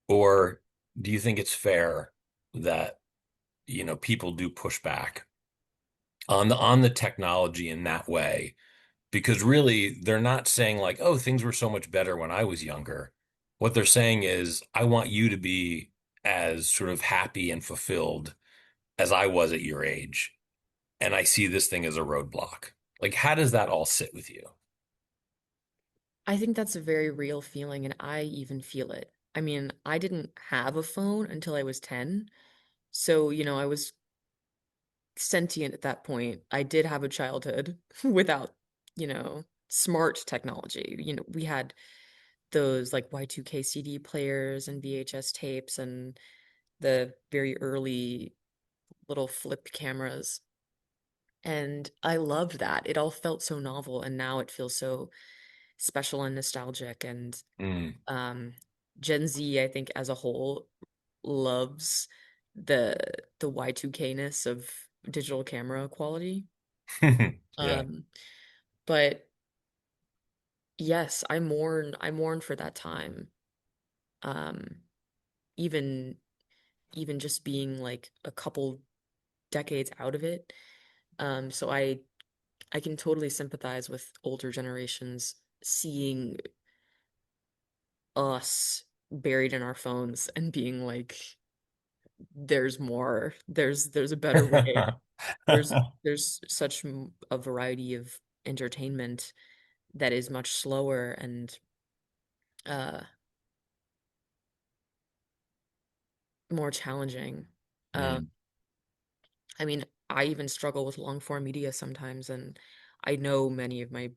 Or do you think it's fair that, people do push back on the technology in that way? Because really they're not saying like, oh, things were so much better when I was younger. What they're saying is, I want you to be as sort of happy and fulfilled as I was at your age. And I see this thing as a roadblock. Like, how does that all sit with you? I think that's a very real feeling, and I even feel it. I mean, I didn't have a phone until I was 10. So, I was sentient at that point. I did have a childhood without, smart technology. We had those like Y2K CD players and VHS tapes and the very early little flip cameras. And I loved that. It all felt so novel, and now it feels so special and nostalgic. And Mm. um, Gen Z, I think, as a whole, loves the the Y2K-ness of digital camera quality. Yeah. Um, but yes, I mourn for that time. Um, even even just being like a couple decades out of it. So I can totally sympathize with older generations seeing us buried in our phones and being like, there's more, there's a better way. There's such a variety of entertainment that is much slower and uh more challenging. Uh, Mm. I mean, I even struggle with long form media sometimes, and I know many of my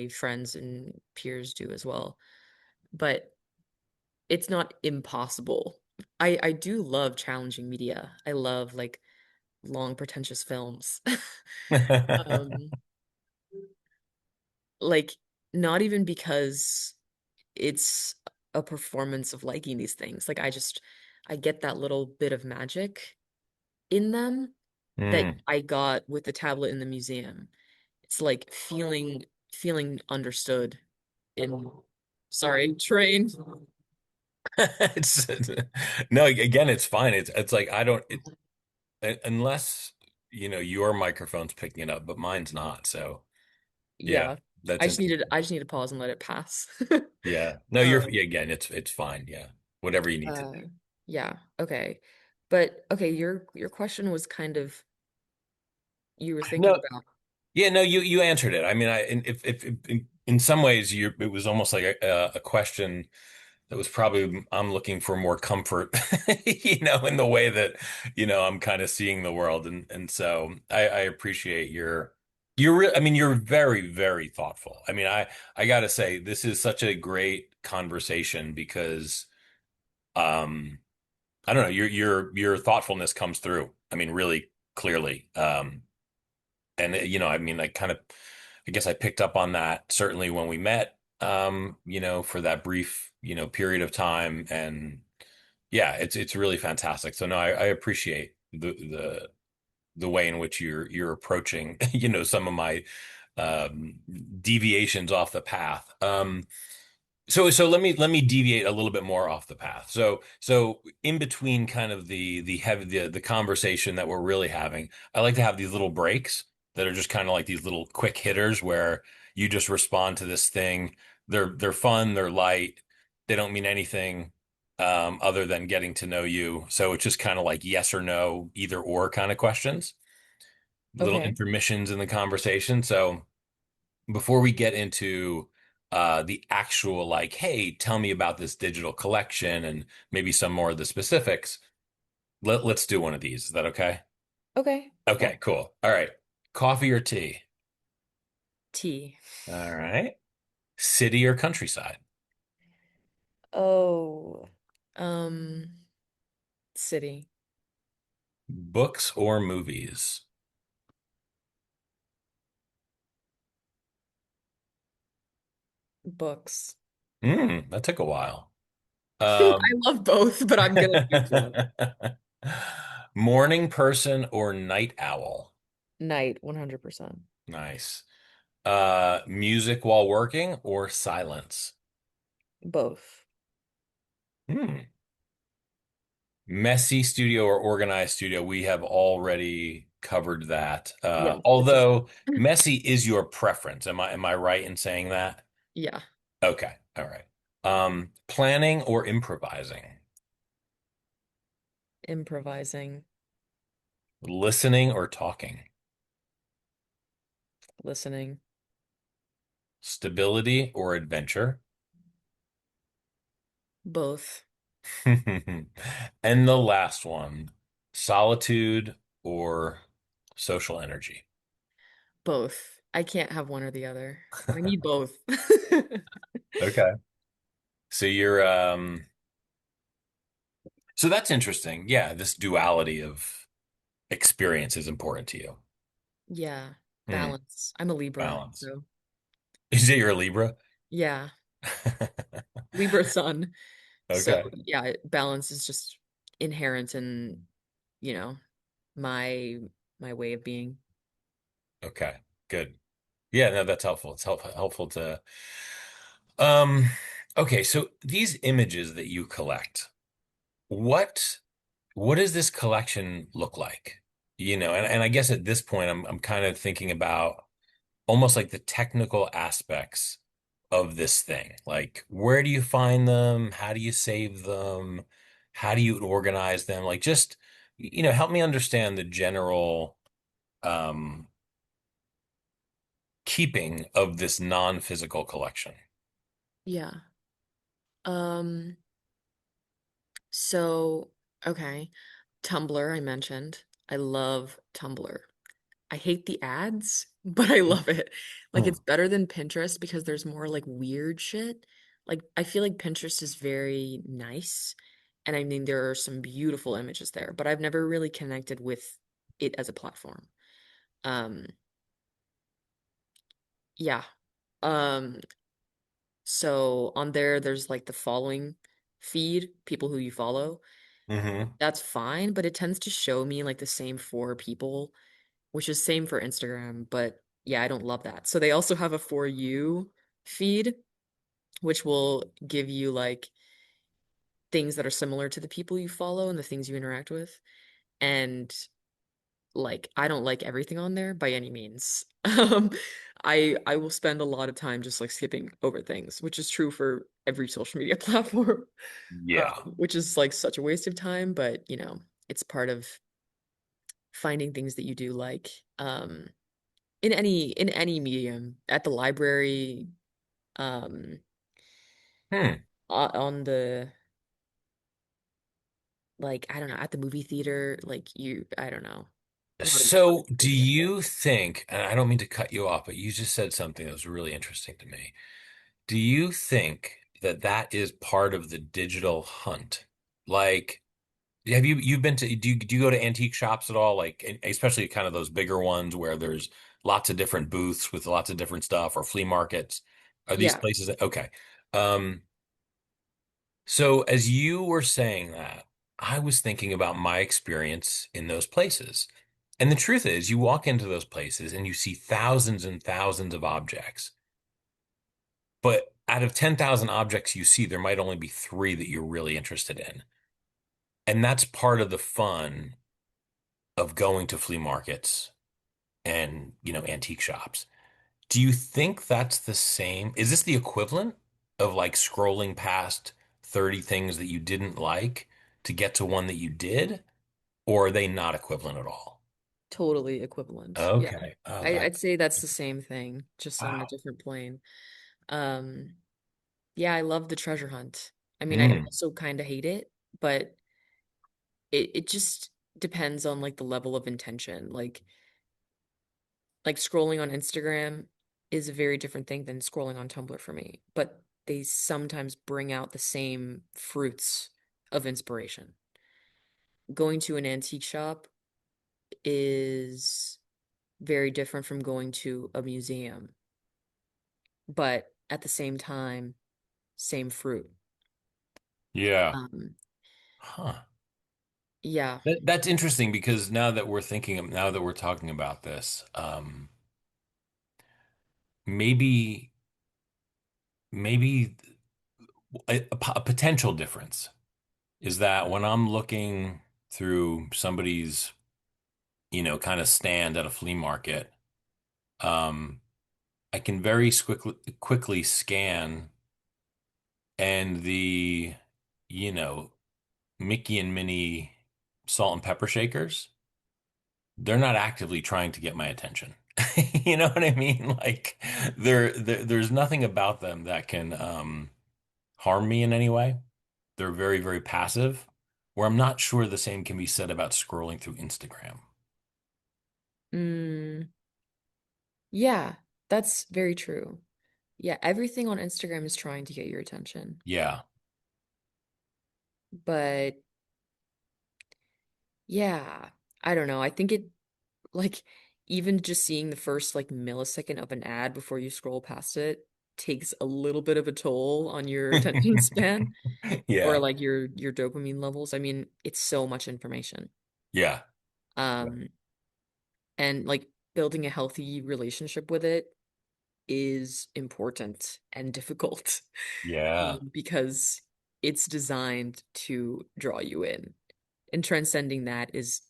friends and peers do as well. But it's not impossible. I do love challenging media. I love like long pretentious films. Um, like not even because it's a performance of liking these things. Like I get that little bit of magic in them that Mm. I got with the tablet in the museum. It's like feeling understood in sorry, train. It's no, again, it's fine. It's like I don't unless your microphone's picking it up, but mine's not. So yeah. Yeah. That's I interesting. just need to pause and let it pass. Yeah. No, Um, yeah, again, it's fine. Yeah. Whatever you need to uh, do. yeah, okay. But okay, your question was kind of you were thinking No, about. yeah, no, you answered it. I mean, if in some ways you it was almost like a question that was probably I'm looking for more comfort, in the way that, I'm kind of seeing the world, and so I appreciate I mean, you're very, very thoughtful. I mean, I gotta say this is such a great conversation because I don't know, your thoughtfulness comes through. I mean, really clearly. And I mean, I guess I picked up on that certainly when we met, for that brief, period of time, and yeah, it's really fantastic. So no, I appreciate the way in which you're approaching, some of my deviations off the path. So let me deviate a little bit more off the path. So in between kind of the heavy the conversation that we're really having, I like to have these little breaks that are just kind of like these little quick hitters where you just respond to this thing. They're fun, they're light, they don't mean anything other than getting to know you. So it's just kind of like yes or no, either or kind of questions, little Okay. intermissions in the conversation. So before we get into the actual like, hey, tell me about this digital collection and maybe some more of the specifics, let's do one of these. Is that okay? Okay. Yeah. Okay, cool. All right. Coffee or tea? Tea. All right. City or countryside? Oh. Um, city. Books or movies? Books. That took a while. I Um, love both, but I'm gonna choose one. morning person or night owl? Night, 100%. Nice. Music while working or silence? Both. Hmm. Messy studio or organized studio, we have already covered that. Yes, it's the same. Although messy is your preference. Am I right in saying that? Yeah. Okay. All right. Planning or improvising? Improvising, Listening or talking? listening, Stability or adventure? both. And the last one, solitude or social energy? Both. I can't have one or the other. I need both. Okay. So so that's interesting. Yeah, this duality of experience is important to you. Yeah, Hmm, balance. I'm a Libra, balance. so Is it you're a Libra? yeah, Libra sun. So Okay. yeah, balance is just inherent in, you know, my my way of being. Okay. Good. Yeah, no, that's helpful. It's helpful to um okay, so these images that you collect, what what does this collection look like? And I guess at this point I'm kind of thinking about almost like the technical aspects of this thing. Like, where do you find them? How do you save them? How do you organize them? Like, just, help me understand the general um, keeping of this non-physical collection. Yeah. Um, so okay. Tumblr, I mentioned. I love Tumblr. I hate the ads, but I love it. Like Hmm. it's better than Pinterest because there's more like weird shit. Like I feel like Pinterest is very nice. And I mean there are some beautiful images there, but I've never really connected with it as a platform. Um yeah. Um so on there's like the following feed, people who you follow. Hmm. That's fine, but it tends to show me like the same four people, which is same for Instagram, but yeah, I don't love that. So they also have a for you feed, which will give you like things that are similar to the people you follow and the things you interact with. And like I don't like everything on there by any means. I will spend a lot of time just like skipping over things, which is true for every social media platform, Yeah. which is like such a waste of time, but it's part of finding things that you do like in any medium, at the library, um Hmm. on the like I don't know, at the movie theater, like I don't know. A lot So, of do good examples. you think, and I don't mean to cut you off, but you just said something that was really interesting to me. Do you think that that is part of the digital hunt? Like, have you've been to do you go to antique shops at all? Like, especially kind of those bigger ones where there's lots of different booths with lots of different stuff, or flea markets? Are these Yeah, places okay? Um, so as you were saying that, I was thinking about my experience in those places. And the truth is, you walk into those places and you see thousands and thousands of objects. But out of 10,000 objects you see, there might only be three that you're really interested in. And that's part of the fun of going to flea markets and, antique shops. Do you think that's the same? Is this the equivalent of like scrolling past 30 things that you didn't like to get to one that you did? Or are they not equivalent at all? totally equivalent. Yeah. Okay. Oh, I'd say that's the same thing, just on a wow. different plane. Um, yeah, I love the treasure hunt. I mean, I Mm, also kind of hate it, but it just depends on like the level of intention. Like scrolling on Instagram is a very different thing than scrolling on Tumblr for me, but they sometimes bring out the same fruits of inspiration. Going to an antique shop is very different from going to a museum, but at the same time, same fruit. yeah. Um, Huh. yeah, That's interesting because now that we're talking about this, maybe, maybe a potential difference is that when I'm looking through somebody's, kind of stand at a flea market, um, I can very quickly scan and you know, Mickey and Minnie salt and pepper shakers, they're not actively trying to get my attention. You know what I mean? Like there's nothing about them that can harm me in any way. They're very, very passive, where I'm not sure the same can be said about scrolling through Instagram. mm, yeah, that's very true. Yeah, everything on Instagram is trying to get your attention, Yeah. but yeah, I don't know. I think like even just seeing the first like millisecond of an ad before you scroll past it takes a little bit of a toll on your attention span or Yeah. like your dopamine levels. I mean, it's so much information. Yeah. Um, and like building a healthy relationship with it is important and difficult Yeah. because it's designed to draw you in. And transcending that is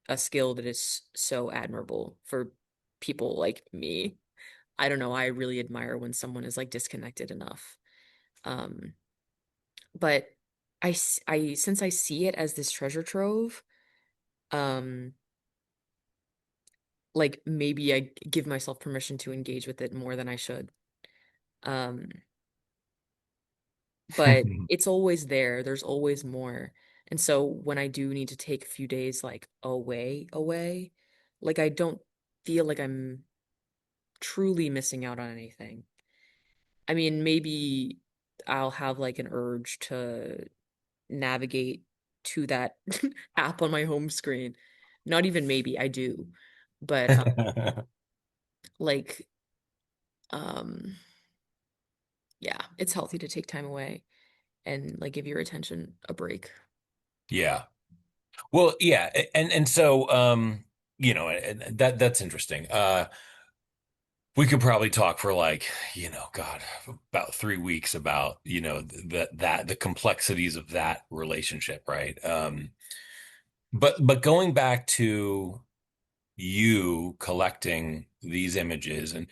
a skill that is so admirable for people like me. I don't know, I really admire when someone is like disconnected enough. Um, but since I see it as this treasure trove, um, like maybe I give myself permission to engage with it more than I should. Um, but it's always there. There's always more. And so when I do need to take a few days like away, like I don't feel like I'm truly missing out on anything. I mean, maybe I'll have like an urge to navigate to that app on my home screen. Not even maybe, I do. But like um yeah, it's healthy to take time away and like give your attention a break. Yeah. Well, yeah, and so that's interesting. We could probably talk for like, God, about 3 weeks about, the complexities of that relationship, right? But going back to you collecting these images, and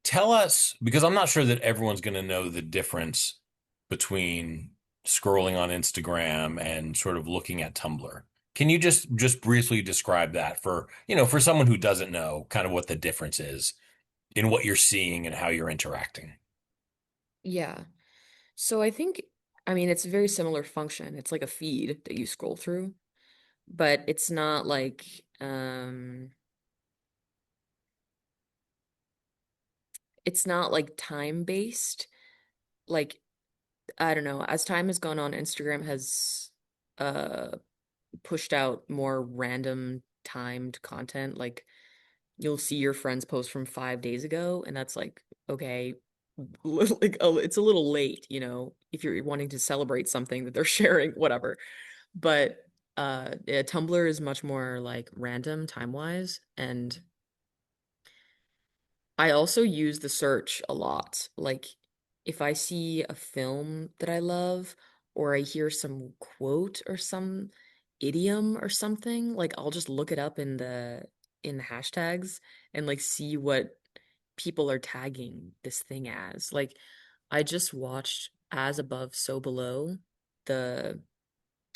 Tell us, because I'm not sure that everyone's going to know the difference between scrolling on Instagram and sort of looking at Tumblr. Can you just briefly describe that for, for someone who doesn't know kind of what the difference is in what you're seeing and how you're interacting? Yeah. So I think, I mean, it's a very similar function. It's like a feed that you scroll through, but it's not like, it's not like time based. Like, I don't know, as time has gone on, Instagram has uh pushed out more random timed content. Like you'll see your friends post from 5 days ago, and that's like, okay, like oh, it's a little late, if you're wanting to celebrate something that they're sharing, whatever. But yeah, Tumblr is much more like random time-wise, and I also use the search a lot. Like if I see a film that I love or I hear some quote or some idiom or something, like I'll just look it up in the hashtags and like see what people are tagging this thing as. Like I just watched As Above, So Below, the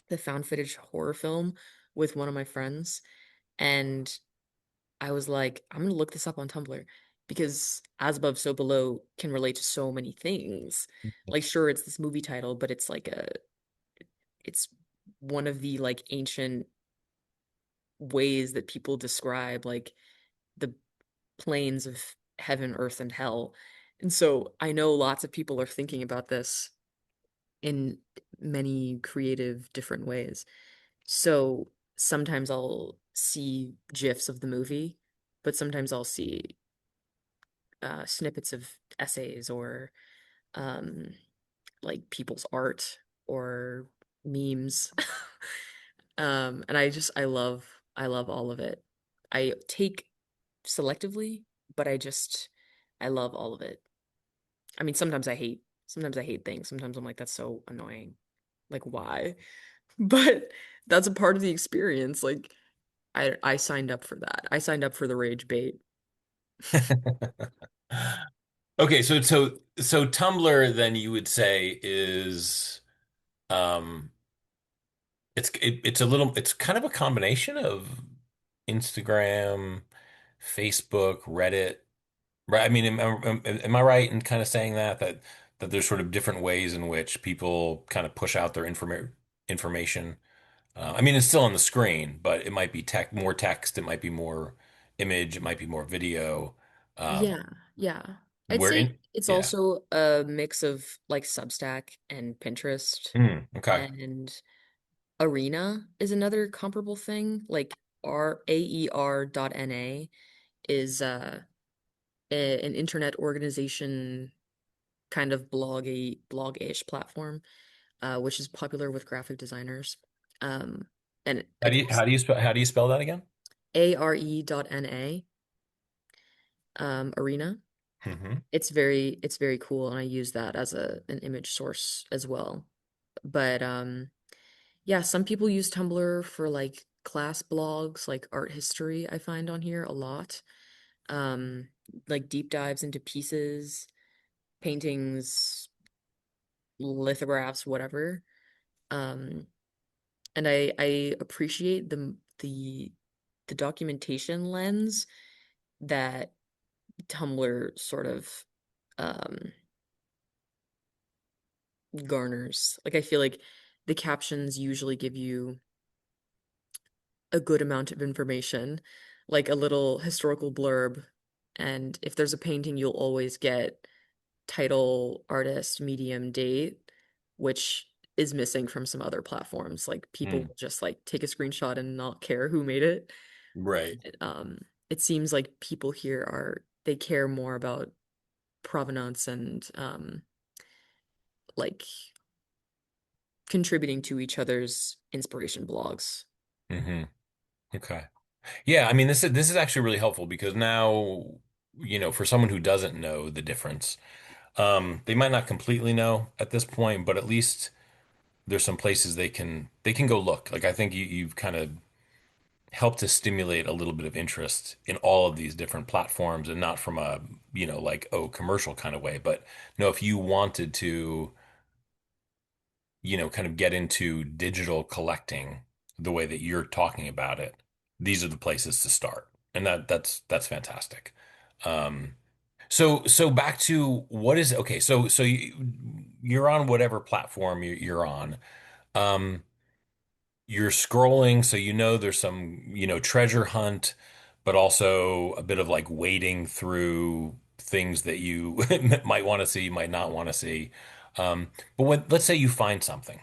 the found footage horror film with one of my friends, and I was like, I'm gonna look this up on Tumblr because As Above, So Below can relate to so many things. Like, sure, it's this movie title, but it's one of the like ancient ways that people describe like the planes of heaven, earth, and hell. And so I know lots of people are thinking about this in many creative different ways. So sometimes I'll see GIFs of the movie, but sometimes I'll see snippets of essays or um, like people's art or memes. And I love all of it. I take selectively, but I love all of it. I mean, sometimes I hate things. Sometimes I'm like, that's so annoying. Like, why? But that's a part of the experience. Like, I signed up for that. I signed up for the rage bait. Okay, so Tumblr then you would say is um it's kind of a combination of Instagram, Facebook, Reddit, right? I mean, am I right in kind of saying that there's sort of different ways in which people kind of push out their information? I mean, it's still on the screen, but it might be more text, it might be more image, it might be more video. Um, Yeah, yeah. I'd where say in it's Yeah. also a mix of like Substack and Pinterest, Okay. and Arena is another comparable thing. Like RAER.NA is an internet organization kind of blog-ish platform, which is popular with graphic designers. Um, and How do you across how do you spell that again? ARE.NA, Arena. Hmm. It's very cool, and I use that as an image source as well. But yeah, some people use Tumblr for like class blogs, like art history, I find on here a lot. Um, like deep dives into pieces, paintings, lithographs, whatever. Um, and I appreciate the documentation lens that Tumblr sort of um garners. Like I feel like the captions usually give you a good amount of information, like a little historical blurb. And if there's a painting, you'll always get title, artist, medium, date, which is missing from some other platforms. Like people Mm, will just like take a screenshot and not care who made it. right. It seems like people here they care more about provenance and like contributing to each other's inspiration blogs. Hmm. Okay. Yeah, I mean this is actually really helpful because now, for someone who doesn't know the difference, they might not completely know at this point, but at least there's some places they can go look. Like I think you've kind of help to stimulate a little bit of interest in all of these different platforms, and not from a, like, oh, commercial kind of way, but no, if you wanted to, kind of get into digital collecting the way that you're talking about it, these are the places to start. And that's fantastic. Um, so back to what is okay. So you're on whatever platform you're on. Um, you're scrolling, so there's some, treasure hunt, but also a bit of like wading through things that you might want to see, might not want to see. But let's say you find something,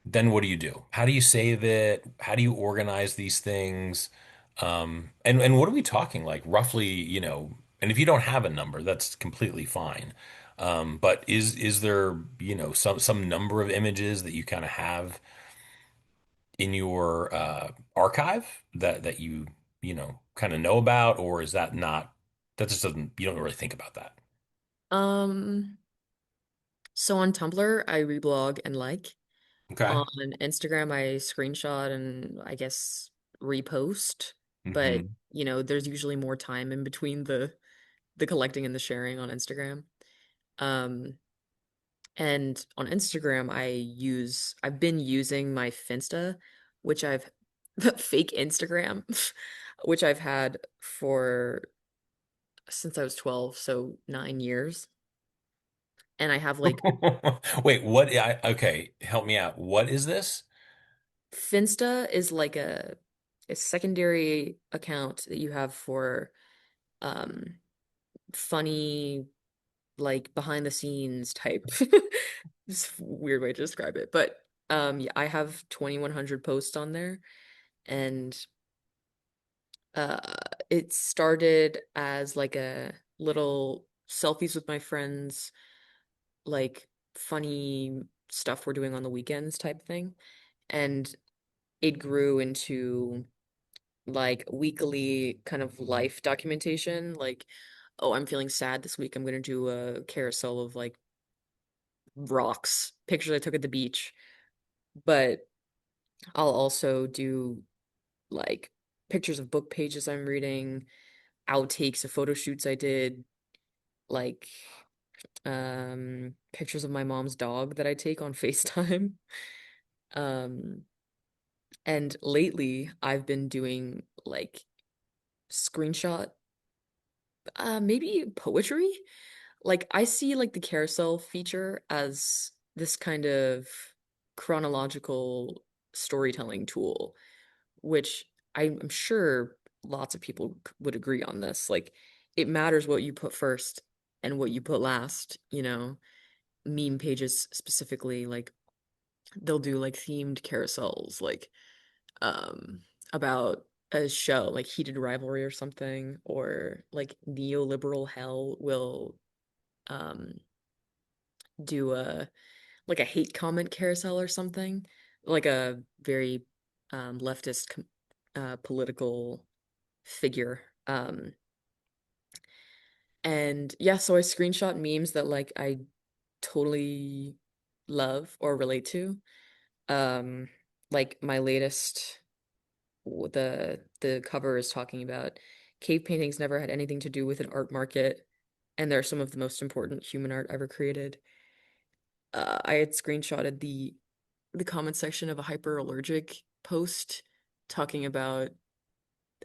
then what do you do? How do you save it? How do you organize these things? And what are we talking, like, roughly, and if you don't have a number, that's completely fine. But is there, some number of images that you kind of have in your archive that kind of know about, or is that not, that just doesn't, you don't really think about that? Um, so on Tumblr, I reblog and like. Okay. On Instagram, I screenshot and I guess repost. But, Hmm. there's usually more time in between the collecting and the sharing on Instagram. Um, and on Instagram, I've been using my Finsta, which I've fake Instagram, which I've had for since I was 12, so 9 years. And I have like Wait, okay, help me out. What is this? Finsta is like a secondary account that you have for um funny, like behind the scenes type. It's a weird way to describe it. But yeah, I have 2,100 posts on there, and uh it started as like a little selfies with my friends, like funny stuff we're doing on the weekends type thing. And it grew into like weekly kind of life documentation. Like, oh, I'm feeling sad this week. I'm gonna do a carousel of like rocks, pictures I took at the beach. But I'll also do like pictures of book pages I'm reading, outtakes of photo shoots I did, like pictures of my mom's dog that I take on FaceTime. Um and lately I've been doing like screenshot maybe poetry. Like I see like the carousel feature as this kind of chronological storytelling tool, which I'm sure lots of people would agree on this. Like it matters what you put first and what you put last, meme pages specifically, like they'll do like themed carousels, like about a show like Heated Rivalry or something, or like neoliberal hell will um do a like a hate comment carousel or something, like a very leftist political figure. And yeah, so I screenshot memes that like I totally love or relate to. Um, like my latest, the cover is talking about cave paintings never had anything to do with an art market, and they're some of the most important human art ever created. I had screenshotted the comment section of a hyperallergic post talking about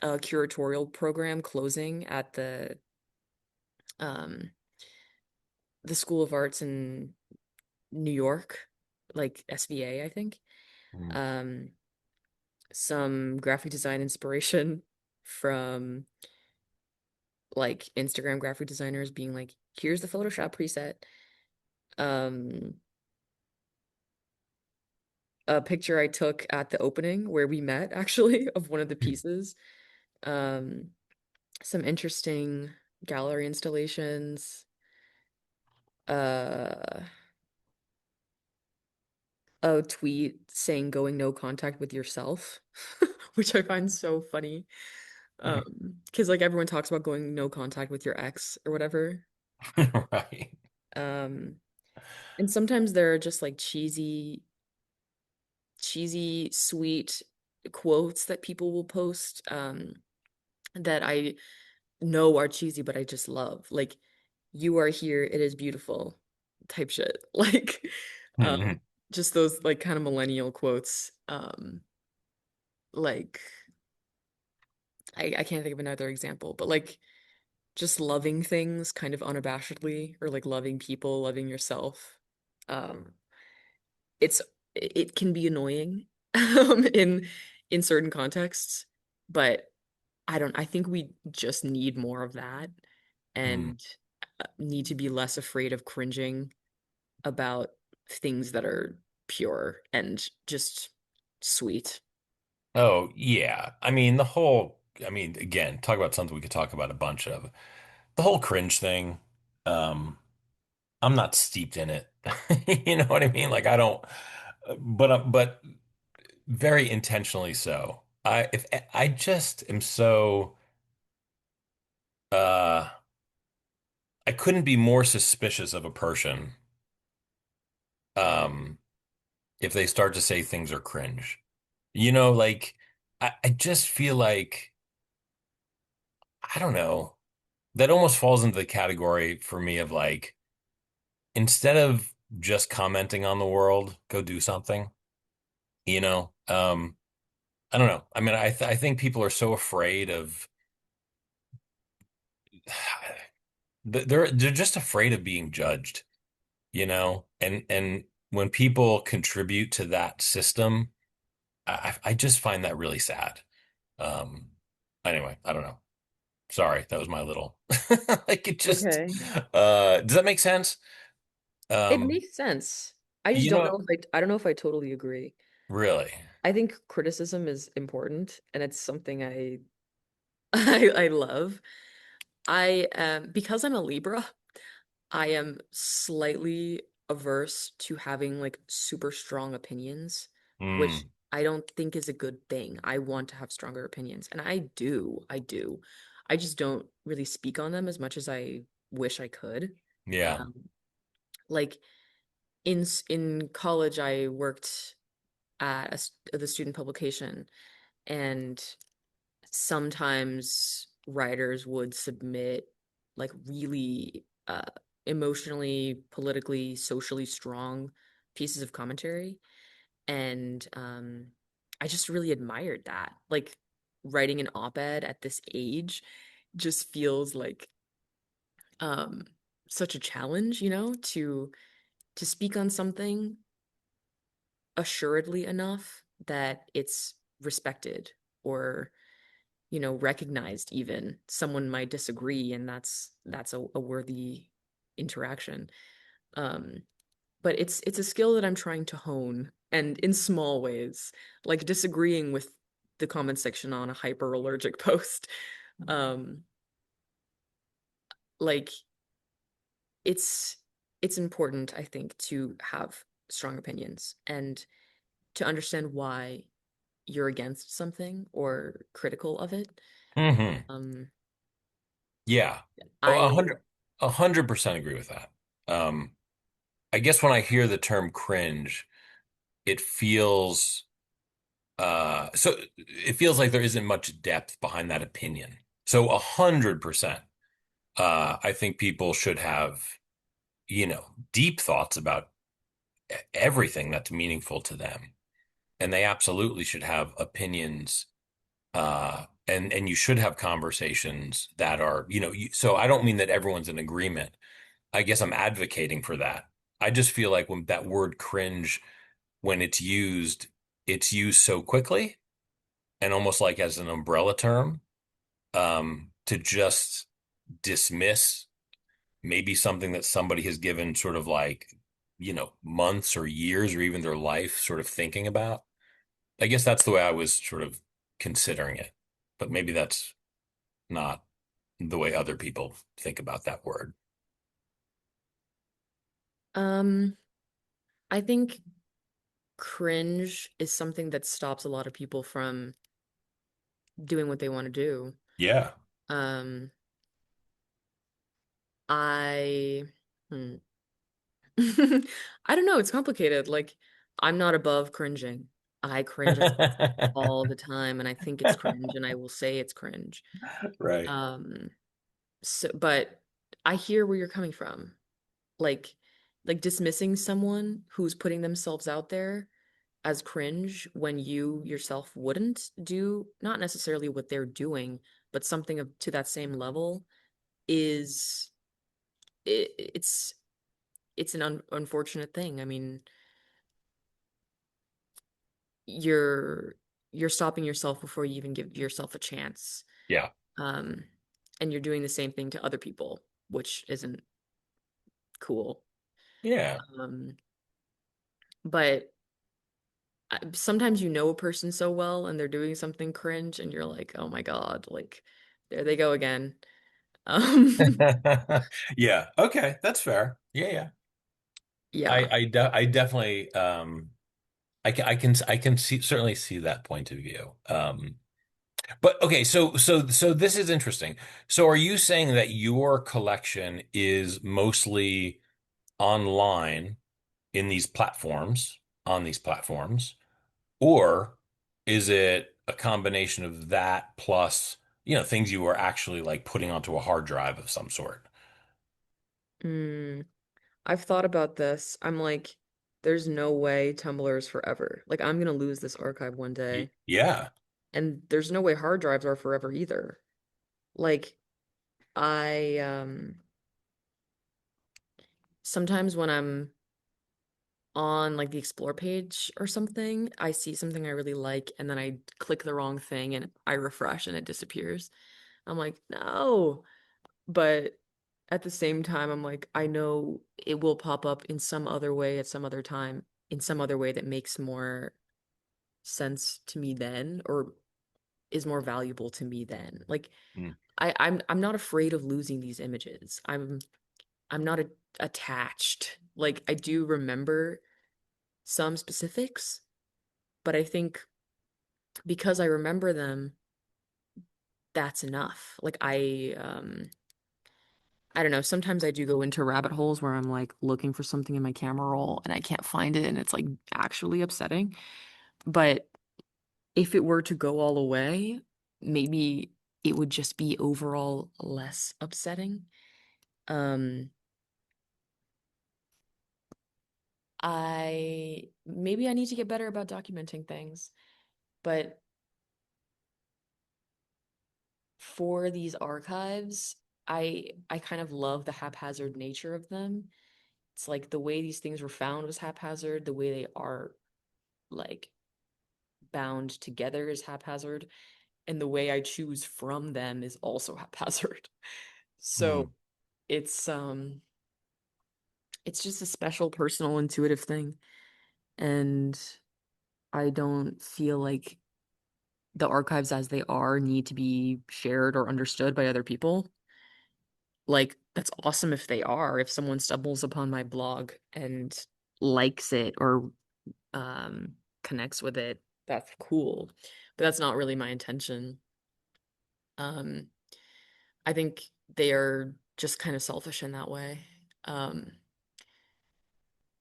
a curatorial program closing at um the School of Arts in New York, like SVA, I think. Hmm. Um, some graphic design inspiration from like Instagram graphic designers being like, here's the Photoshop preset. Um, a picture I took at the opening where we met actually of one of the pieces. Um, some interesting gallery installations. Uh, a tweet saying going no contact with yourself, which I find so funny. Because like everyone talks about going no contact with your ex or whatever. Right. Um, and sometimes there are just like cheesy, sweet. quotes that people will post that I know are cheesy, but I just love. Like, you are here, it is beautiful type shit. Like, um, Mhm. just those like kind of millennial quotes. Like I can't think of another example, but like just loving things kind of unabashedly, or like loving people, loving yourself. Um, it's it can be annoying in certain contexts, but I think we just need more of that, Mm. and need to be less afraid of cringing about things that are pure and just sweet. Oh, yeah. I mean, again, talk about something we could talk about a bunch of. The whole cringe thing, um, I'm not steeped in it. You know what I mean? Like I don't, but very intentionally so. I just am so, uh, I couldn't be more suspicious of a person, um, if they start to say things are cringe. You know, like I just feel like, I don't know, that almost falls into the category for me of like, instead of just commenting on the world, go do something, you know? I don't know. I mean, I think people are so afraid of they're just afraid of being judged, you know? And when people contribute to that system, I just find that really sad. Um, anyway, I don't know. Sorry, that was my little like it just Okay. does that make sense? It Um, makes sense. I just you don't know, know if I don't know if I totally agree. really. I think criticism is important, and it's something I I love. I because I'm a Libra, I am slightly averse to having like super strong opinions, which Mm, I don't think is a good thing. I want to have stronger opinions, and I do. I do. I just don't really speak on them as much as I wish I could. yeah. Um, like in college, I worked at the student publication, and sometimes writers would submit like really emotionally, politically, socially strong pieces of commentary. And I just really admired that. Like writing an op-ed at this age just feels like um, such a challenge, to speak on something assuredly enough that it's respected, or recognized. Even someone might disagree, and that's a worthy interaction. um but it's a skill that I'm trying to hone, and in small ways, like disagreeing with the comment section on a hyper allergic post. um like it's it's important, I think, to have strong opinions and to understand why you're against something or critical of it. Hmm. um Yeah. Oh, I 100% agree with that. Um, I guess when I hear the term cringe, it feels so it feels like there isn't much depth behind that opinion. So 100%, I think people should have, deep thoughts about everything that's meaningful to them. And they absolutely should have opinions, and you should have conversations that are, so I don't mean that everyone's in agreement. I guess I'm advocating for that. I just feel like when that word cringe, when it's used so quickly and almost like as an umbrella term, to just dismiss maybe something that somebody has given sort of like, months or years or even their life sort of thinking about. I guess that's the way I was sort of considering it. But maybe that's not the way other people think about that word. um I think cringe is something that stops a lot of people from doing what they want to do. Yeah. Um, I, hmm. I don't know, it's complicated. Like, I'm not above cringing. I cringe at stuff all the time, and I think it's cringe, and I will say it's cringe. Right. Um, but I hear where you're coming from. Like, like dismissing someone who's putting themselves out there as cringe when you yourself wouldn't do not necessarily what they're doing, but something to that same level is it's it's an unfortunate thing. I mean, you're you're stopping yourself before you even give yourself a chance. Yeah. Um, and you're doing the same thing to other people, which isn't cool. Yeah. Um, but sometimes you know a person so well and they're doing something cringe and you're like, "Oh my God, like there they go again." Um, Yeah. Okay. That's fair. Yeah. Yeah. yeah. I definitely, I can see, certainly see that point of view. But okay, so this is interesting. So are you saying that your collection is mostly online in these platforms, on these platforms, or is it a combination of that plus, things you were actually like putting onto a hard drive of some sort? Mm, I've thought about this. I'm like, there's no way Tumblr is forever. Like, I'm gonna lose this archive one day. Yeah. And there's no way hard drives are forever either. Like, I sometimes when I'm on like the explore page or something, I see something I really like and then I click the wrong thing and I refresh and it disappears. I'm like, no. But at the same time, I'm like, I know it will pop up in some other way at some other time, in some other way that makes more sense to me then, or is more valuable to me then. Like Mm. I'm not afraid of losing these images. I'm not attached. Like I do remember some specifics, but I think because I remember them, that's enough. Like I don't know, sometimes I do go into rabbit holes where I'm like looking for something in my camera roll and I can't find it and it's like actually upsetting. But if it were to go all away, maybe it would just be overall less upsetting. Um I maybe I need to get better about documenting things, but for these archives, I kind of love the haphazard nature of them. It's like the way these things were found was haphazard, the way they are like bound together is haphazard, and the way I choose from them is also haphazard. So Mm. it's it's just a special personal intuitive thing. And I don't feel like the archives as they are need to be shared or understood by other people. Like, that's awesome if they are. If someone stumbles upon my blog and likes it or connects with it, that's cool. But that's not really my intention. Um, I think they are just kind of selfish in that way. Um,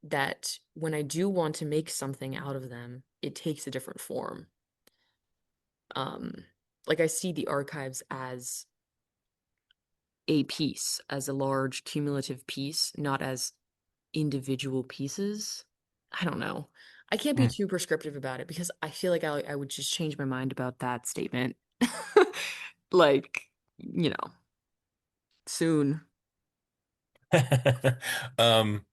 that when I do want to make something out of them, it takes a different form. Um, like I see the archives as a piece, as a large cumulative piece, not as individual pieces. I don't know. I can't be Mm. too prescriptive about it because I feel like I would just change my mind about that statement. Like, you know, soon. Um,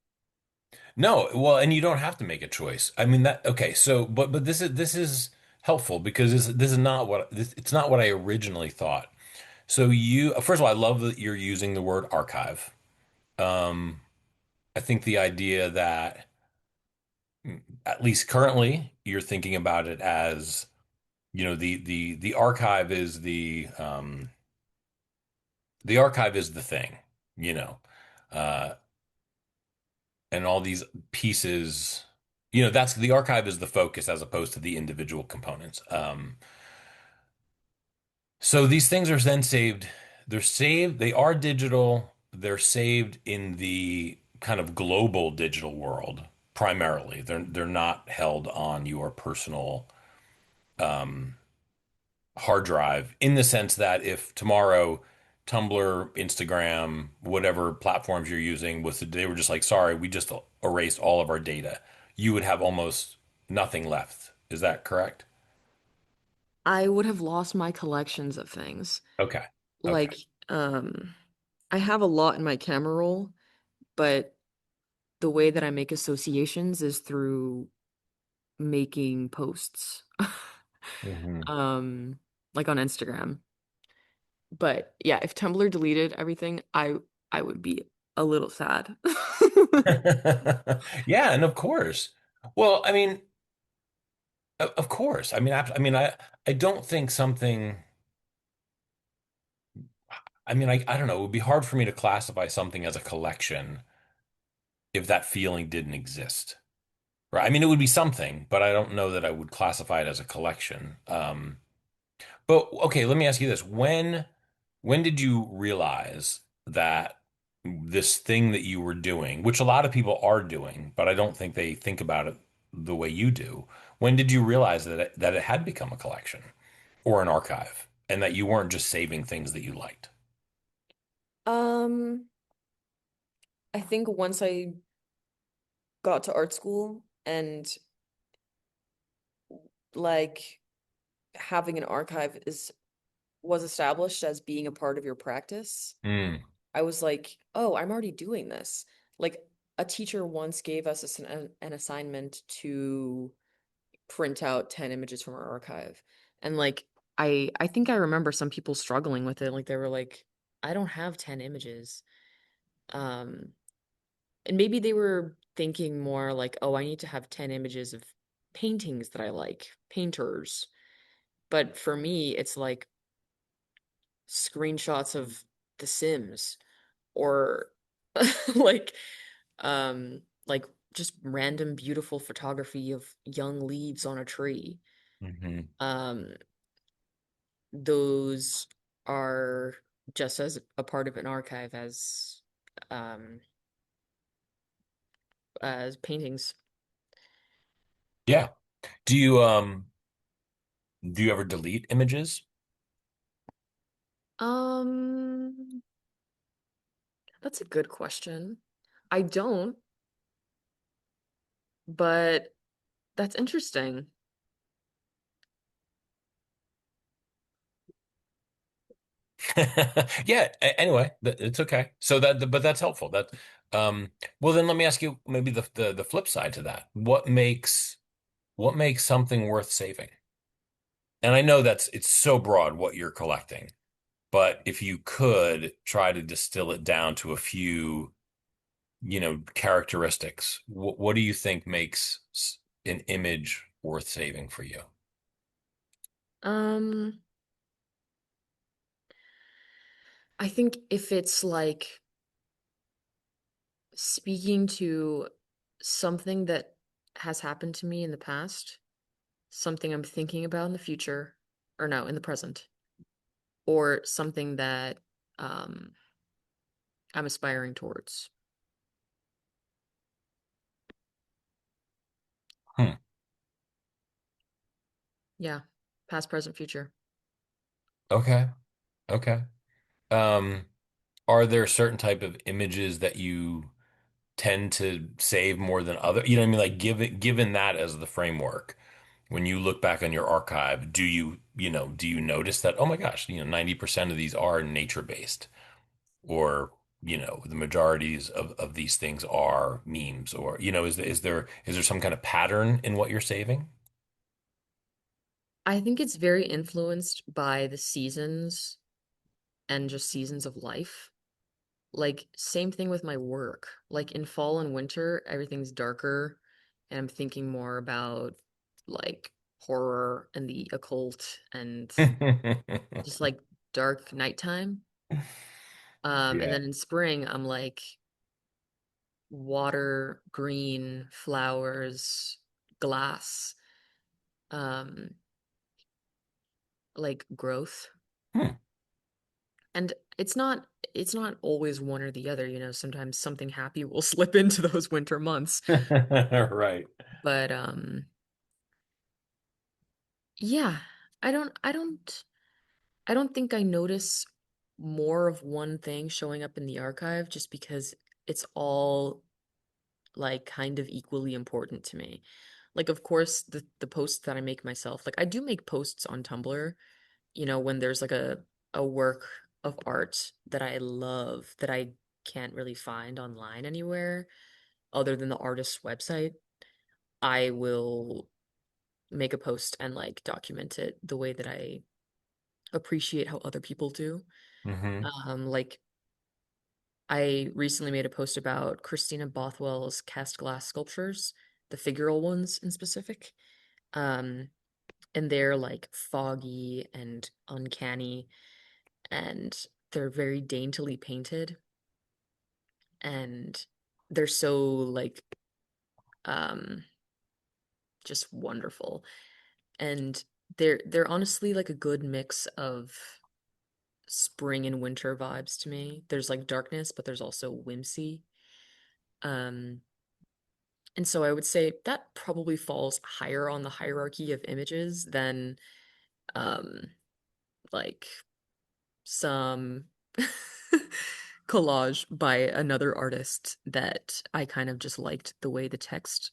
no, well, and you don't have to make a choice. I mean that okay, so but this is helpful because this is not what it's not what I originally thought. So you first of all, I love that you're using the word archive. Um, I think the idea that at least currently you're thinking about it as, the archive is the archive is the thing, you know. Uh, and all these pieces, that's the archive is the focus as opposed to the individual components. So these things are then saved. They're saved, they are digital, they're saved in the kind of global digital world primarily. They're not held on your personal hard drive in the sense that if tomorrow Tumblr, Instagram, whatever platforms you're using was they were just like, sorry, we just erased all of our data, you would have almost nothing left. Is that correct? I would have lost my collections of things. Okay. Okay. Like, um, I have a lot in my camera roll, but the way that I make associations is through making posts. Hmm. Um, like on Instagram. But yeah, if Tumblr deleted everything, I would be a little sad. Yeah, and of course. Well, I mean, of course. I mean, I don't think something. I mean, I don't know. It would be hard for me to classify something as a collection if that feeling didn't exist. Right. I mean, it would be something, but I don't know that I would classify it as a collection. But okay, let me ask you this. When did you realize that this thing that you were doing, which a lot of people are doing, but I don't think they think about it the way you do, when did you realize that it had become a collection or an archive and that you weren't just saving things that you liked? Um, I think once I got to art school and like having an archive is was established as being a part of your practice, Mm, I was like, oh, I'm already doing this. Like a teacher once gave us an assignment to print out 10 images from our archive. And like I think I remember some people struggling with it. Like they were like, I don't have 10 images. Um, and maybe they were thinking more like, oh, I need to have 10 images of paintings that I like, painters. But for me, it's like screenshots of The Sims or like like just random beautiful photography of young leaves on a tree. hmm. Um those are just as a part of an archive um as paintings. Yeah. Do you ever delete images? Um that's a good question. I don't, but that's interesting. Yeah, anyway, it's okay. So but that's helpful. Um well then let me ask you maybe the flip side to that. What makes something worth saving? And I know it's so broad what you're collecting, but if you could try to distill it down to a few, characteristics, what do you think makes an image worth saving for you? Um I think if it's like speaking to something that has happened to me in the past, something I'm thinking about in the future, or no, in the present, or something that um, I'm aspiring towards. Hmm. Yeah, past, present, future. Okay. Okay. Um, are there certain type of images that you tend to save more than other? You know what I mean? Like given that as the framework, when you look back on your archive, do you notice that, oh my gosh, 90% of these are nature based, or, the majorities of these things are memes, or, is there some kind of pattern in what you're saving? I think it's very influenced by the seasons and just seasons of life. Like, same thing with my work. Like, in fall and winter, everything's darker, and I'm thinking more about like horror and the occult and just like dark nighttime. And Yeah. then in spring, I'm like water, green, flowers, glass, um, like growth. Hmm. And it's not it's not always one or the other, sometimes something happy will slip into those winter months. Right. But yeah, I don't think I notice more of one thing showing up in the archive just because it's all like kind of equally important to me. Like of course the posts that I make myself, like I do make posts on Tumblr, when there's like a work of art that I love that I can't really find online anywhere other than the artist's website, I will make a post and like document it the way that I appreciate how other people do. Hmm. Like I recently made a post about Christina Bothwell's cast glass sculptures, the figural ones in specific. Um, and they're like foggy and uncanny, and they're very daintily painted, and they're so like um just wonderful. And they're honestly like a good mix of spring and winter vibes to me. There's like darkness, but there's also whimsy. Um, and so I would say that probably falls higher on the hierarchy of images than um like some collage by another artist that I kind of just liked the way the text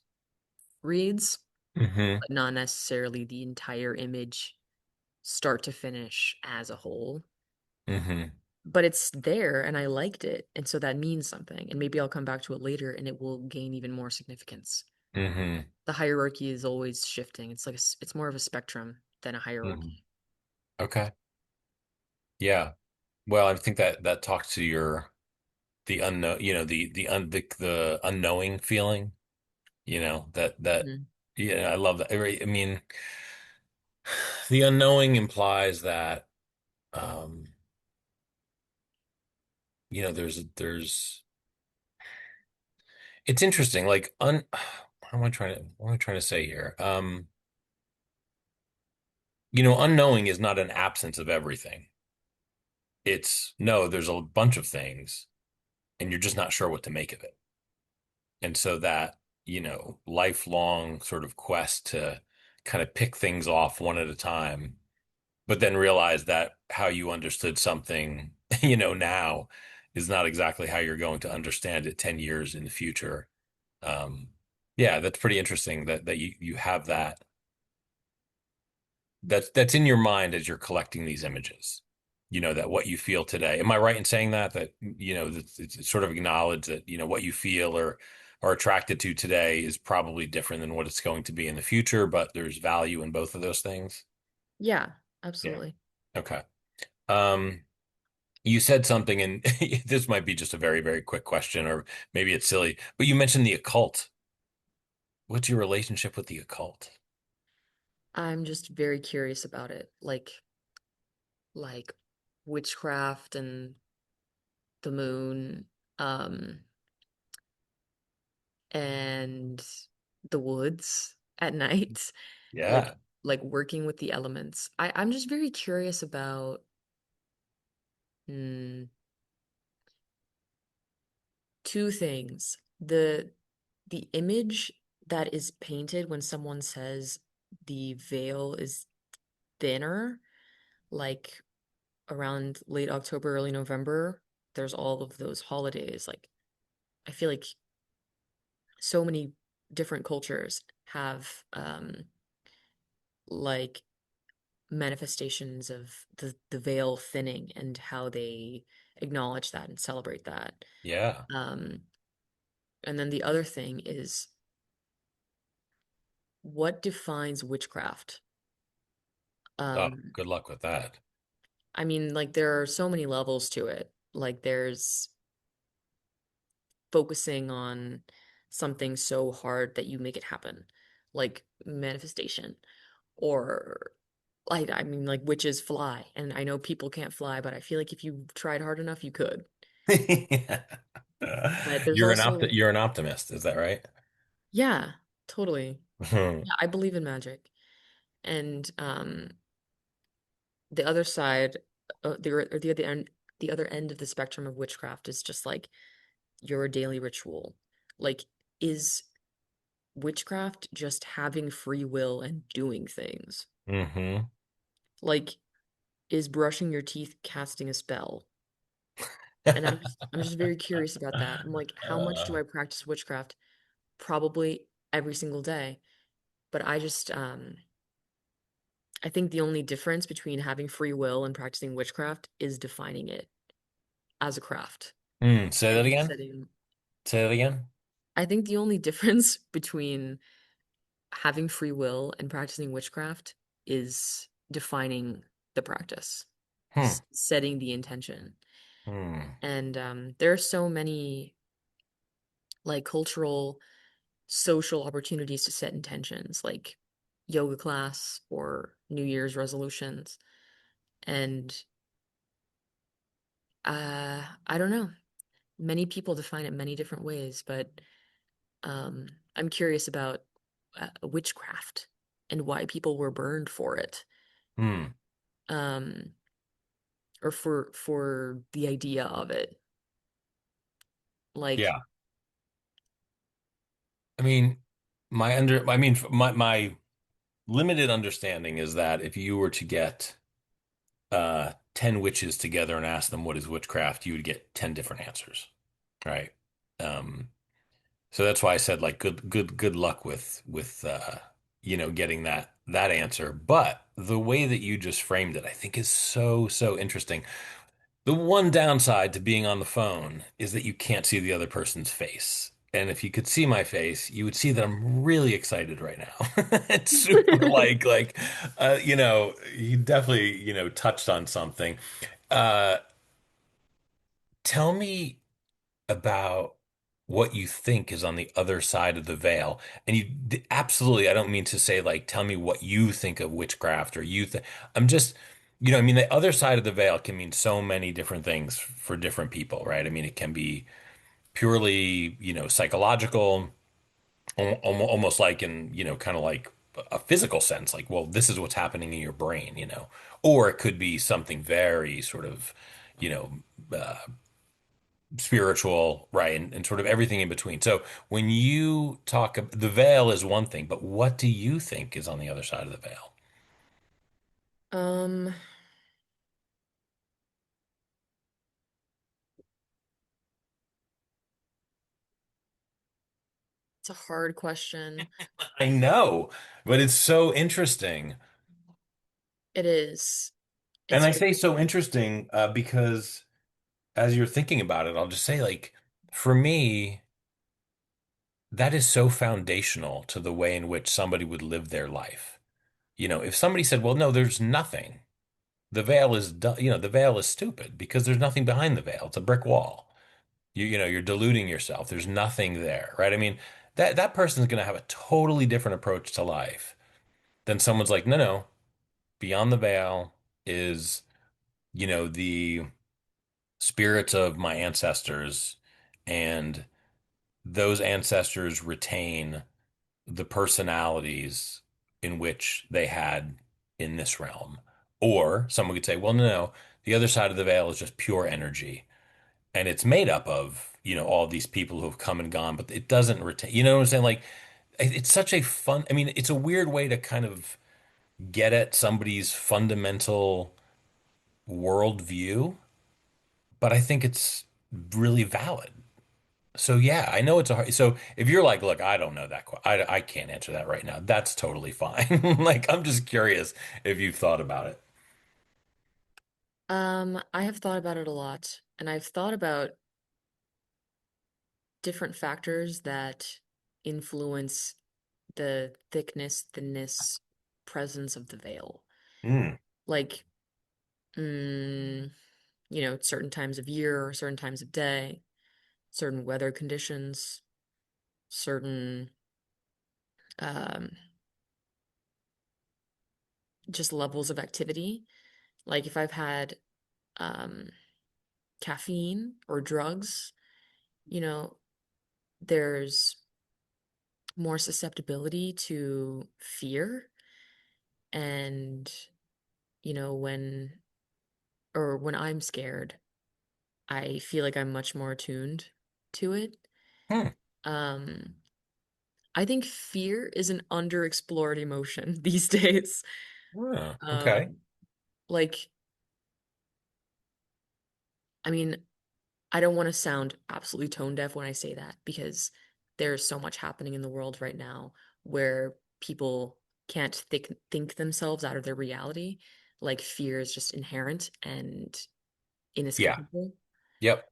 reads, Hmm. but not necessarily the entire image start to finish as a whole. Hmm. But it's there and I liked it. And so that means something. And maybe I'll come back to it later and it will gain even more significance. Hmm. The hierarchy is always shifting. It's like it's more of a spectrum than a Hmm. hierarchy. Okay. Yeah. Well, I think that that talks to your the unknown, the unknowing feeling, that Mhm. yeah, I love that. I mean, the unknowing implies that um, there's it's interesting, like what am I trying to say here? Unknowing is not an absence of everything. It's no, there's a bunch of things and you're just not sure what to make of it. And so that, lifelong sort of quest to kind of pick things off one at a time, but then realize that how you understood something, now is not exactly how you're going to understand it 10 years in the future. Um, yeah, that's pretty interesting that you have that's in your mind as you're collecting these images. That what you feel today. Am I right in saying that it's sort of acknowledge that, what you feel or are attracted to today is probably different than what it's going to be in the future, but there's value in both of those things? Yeah, Yeah. absolutely. Okay. Um, you said something, and this might be just a very, very quick question, or maybe it's silly, but you mentioned the occult. What's your relationship with the occult? I'm just very curious about it. Like witchcraft and the moon, um, and the woods at night, like Yeah. like working with the elements. I'm just very curious about mm, two things. The image that is painted when someone says the veil is thinner, like around late October, early November, there's all of those holidays. Like I feel like so many different cultures have like manifestations of the veil thinning and how they acknowledge that and celebrate that. Yeah. Um, and then the other thing is what defines witchcraft? Oh, Um, good luck with that. I mean, like there are so many levels to it. Like there's focusing on something so hard that you make it happen, like manifestation, or like I mean, like witches fly, and I know people can't fly, but I feel like if you tried hard enough, you could. But there's also, You're an optimist, is that right? yeah, totally. Hmm. Yeah, I believe in magic. And the other side, the other end, the other end of the spectrum of witchcraft is just like your daily ritual. Like, is witchcraft just having free will and doing things? Mm-hmm. Like, is brushing your teeth casting a spell? And I'm just very curious about that. I'm like, how much do Uh, I practice witchcraft? Probably every single day. But I think the only difference between having free will and practicing witchcraft is defining it as a craft say that and again. setting. Say that again. I think the only difference between having free will and practicing witchcraft is defining the practice, Hmm. setting the intention. Hmm. And there are so many like cultural, social opportunities to set intentions, like yoga class or New Year's resolutions. And I don't know. Many people define it many different ways, but I'm curious about witchcraft and why people were burned for it, Hmm. um, or for the idea of it. Like, Yeah. I mean, my limited understanding is that if you were to get 10 witches together and ask them what is witchcraft, you would get 10 different answers, right? Um, so that's why I said like good luck with getting that answer. But the way that you just framed it, I think is so interesting. The one downside to being on the phone is that you can't see the other person's face. And if you could see my face, you would see that I'm really excited right now. It's super you definitely, touched on something. Uh, Tell me about what you think is on the other side of the veil. And absolutely, I don't mean to say like, tell me what you think of witchcraft or you think, I'm just, I mean, the other side of the veil can mean so many different things for different people, right? I mean, it can be purely, psychological, almost like in, kind of like a physical sense, like, well, this is what's happening in your brain, or it could be something very sort of, you know, uh, spiritual, right? And sort of everything in between. So when you talk, the veil is one thing, but what do you think is on the other side of the veil? um, it's a hard question. I know, but it's so interesting. It is. And It's I very, say so interesting because as you're thinking about it, I'll just say, like, for me, that is so foundational to the way in which somebody would live their life. If somebody said, well, no, there's nothing, the veil is stupid because there's nothing behind the veil. It's a brick wall. You're deluding yourself. There's nothing there, right? I mean, that person's going to have a totally different approach to life than someone's like, no, no, beyond the veil is, the spirits of my ancestors, and those ancestors retain the personalities in which they had in this realm. Or someone could say, well, no, no, the other side of the veil is just pure energy and it's made up of, all these people who have come and gone, but it doesn't retain, you know what I'm saying? Like, it's such a fun, I mean, it's a weird way to kind of get at somebody's fundamental worldview, but I think it's really valid. So yeah, I know it's a hard, so if you're like, look, I don't know that, I can't answer that right now. That's totally fine. Like, I'm just curious if you've thought about it. I have thought about it a lot, and I've thought about different factors that influence the thickness, thinness, presence of the veil. Mm, Like, mm, certain times of year, certain times of day, certain weather conditions, certain um, just levels of activity. Like if I've had um, caffeine or drugs, you know, there's more susceptibility to fear. And, when, or when I'm scared, I feel like I'm much more attuned to it. Hmm. Um, I think fear is an underexplored emotion these days. Oh, okay. Um, like, I mean, I don't want to sound absolutely tone deaf when I say that because there's so much happening in the world right now where people can't think themselves out of their reality. Like fear is just inherent and Yeah. inescapable. Yep.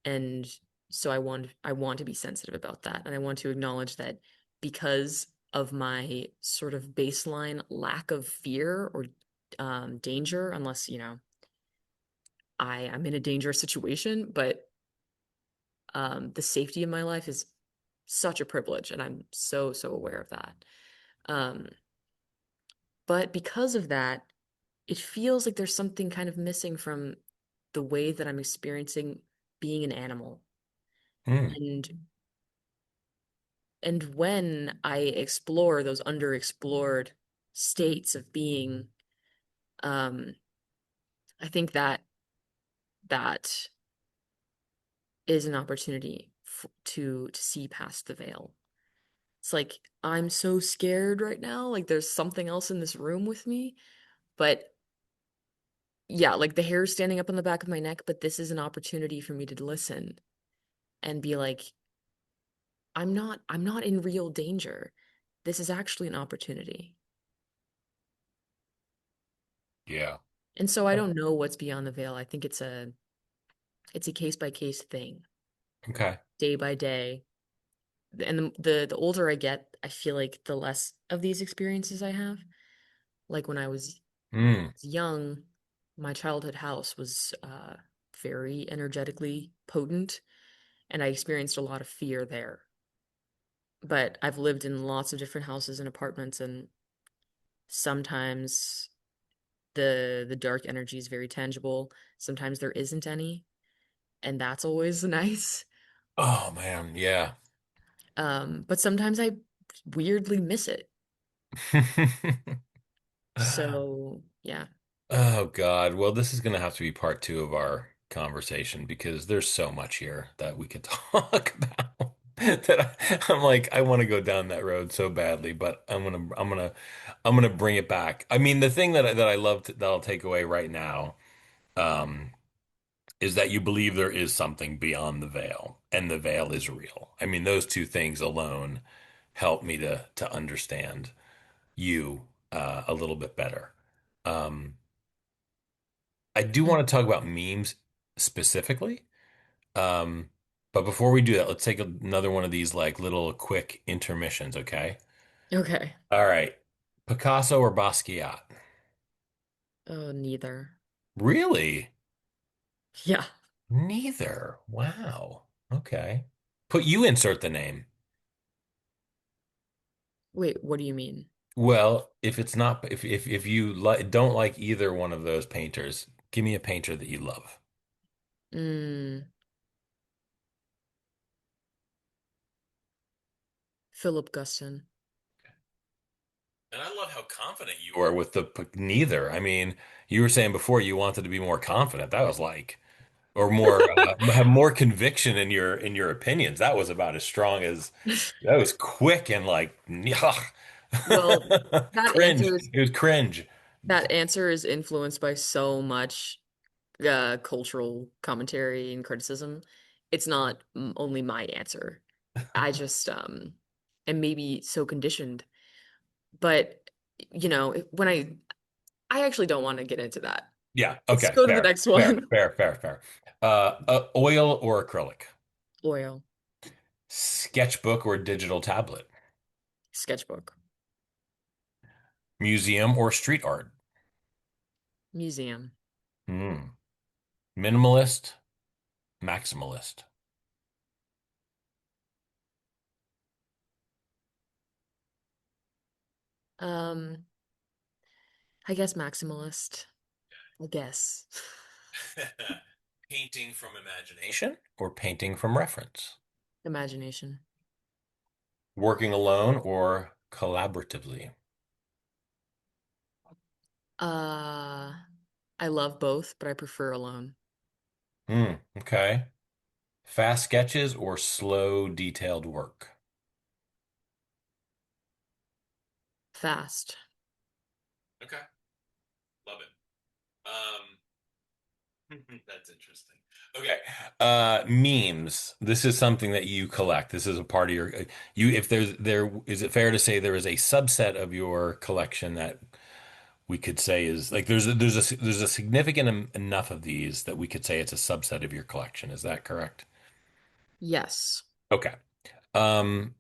And so I want to be sensitive about that. And I want to acknowledge that because of my sort of baseline lack of fear or danger, unless, I'm in a dangerous situation, but the safety of my life is such a privilege, and I'm so, so aware of that. Um, but because of that, it feels like there's something kind of missing from the way that I'm experiencing being an animal. Hmm. And when I explore those underexplored states of being, um, I think that that is an opportunity to see past the veil. It's like I'm so scared right now, like there's something else in this room with me, but yeah, like the hair is standing up on the back of my neck, but this is an opportunity for me to listen and be like, I'm not in real danger. This is actually an opportunity. Yeah. And so I don't know what's beyond the veil. I think it's a case by case thing, Okay. day by day. And the older I get, I feel like the less of these experiences I have. Like when I was Hmm. young, my childhood house was very energetically potent, and I experienced a lot of fear there. But I've lived in lots of different houses and apartments, and sometimes the dark energy is very tangible. Sometimes there isn't any, and that's always nice. Oh man, yeah. But sometimes I weirdly miss it. So yeah. Oh God. Well, this is gonna have to be part two of our conversation because there's so much here that we could talk about that I'm like, I want to go down that road so badly, but I'm gonna bring it back. I mean, the thing that I love that I'll take away right now, um, is that you believe there is something beyond the veil, and the veil is real. I mean, those two things alone help me to understand you a little bit better. Um, I do want to talk about memes specifically. Um, but before we do that, let's take another one of these like little quick intermissions, okay? Okay. All right. Picasso or Basquiat? Oh, neither. Really? Yeah. Neither. Wow. Okay. You insert the name. Wait, what do you mean? Well, if it's not if you don't like either one of those painters, give me a painter that you love. Mm, Philip Guston. And I love how confident you are with neither. I mean, you were saying before you wanted to be more confident. That was like, or more have more conviction in your opinions. That was about as strong as that was quick and like Well, that cringe. answer is It was cringe. that answer is influenced by so much cultural commentary and criticism. It's not only my answer. I just am maybe so conditioned. But when I actually don't want to get into that. Yeah. Let's Okay. go to the Fair. next Fair. one. Fair. Fair. Fair. Oil or acrylic? Oil, Sketchbook or digital tablet? sketchbook, Museum or street art? museum. Hmm. Minimalist, maximalist. Um, I guess maximalist. I guess. Painting from imagination or painting from reference? Imagination. Working alone or collaboratively? Uh, I love both, but I prefer alone. Okay. Fast sketches or slow, detailed work? Fast. Okay. Love it. That's interesting. Okay. Memes. This is something that you collect. This is a part of your you if there is it fair to say there is a subset of your collection that we could say is like there's a significant enough of these that we could say it's a subset of your collection. Is that correct? Yes. Okay. Um,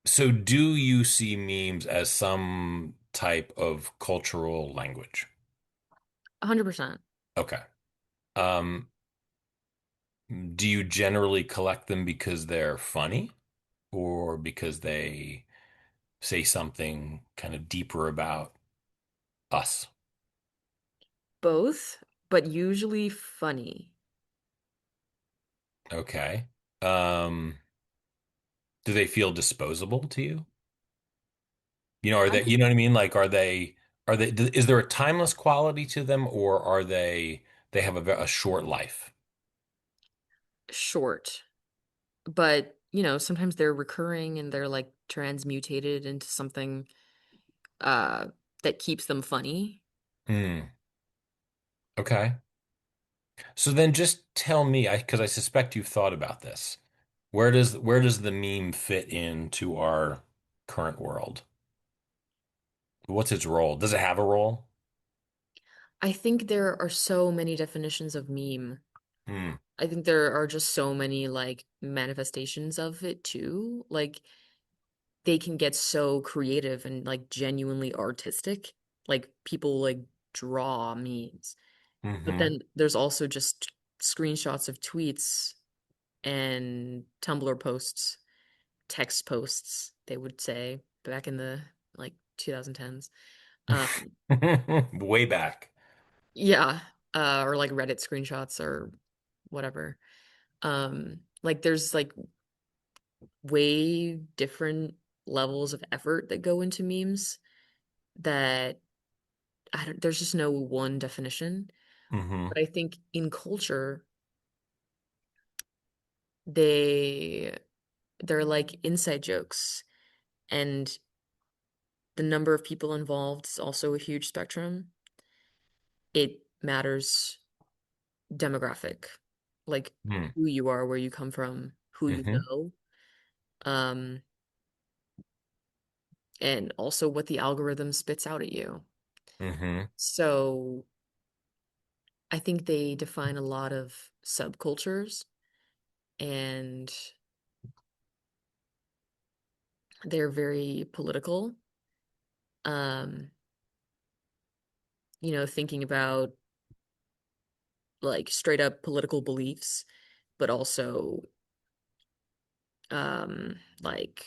so do you see memes as some type of cultural language? 100%. Okay. Um, do you generally collect them because they're funny or because they say something kind of deeper about us? Both, but usually funny. Okay. Um, do they feel disposable to you? Are I they, you know what I mean? Like, is there a timeless quality to them or they have a short life? short, but sometimes they're recurring and they're like transmutated into something uh that keeps them funny. Hmm. Okay. So then just tell me, because I suspect you've thought about this. Where does the meme fit into our current world? What's its role? Does it have a role? I think there are so many definitions of meme. Hmm. I think there are just so many like manifestations of it too. Like they can get so creative and like genuinely artistic. Like people like draw memes. But Mm-hmm. then there's also just screenshots of tweets and Tumblr posts, text posts, they would say back in the like 2010s. Um, Way back. yeah, or like Reddit screenshots or whatever. Like there's like way different levels of effort that go into memes that there's just no one definition. Mm-hmm. But I think in culture, they they're like inside jokes, and the number of people involved is also a huge spectrum. It matters demographic, like Hmm. who you are, where you come from, who you Mm-hmm. know, um, and also what the algorithm spits out at you. Mm-hmm. So I think they define a lot of subcultures, and they're very political. Um, thinking about like straight up political beliefs, but also like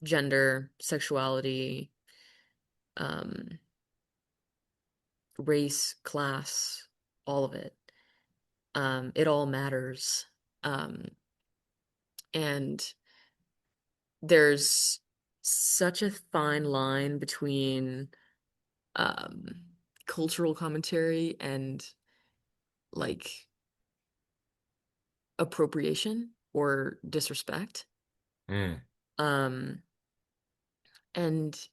gender, sexuality, um, race, class, all of it. It all matters. Um, and there's such a fine line between um, cultural commentary and like appropriation or disrespect. Mm. Um, and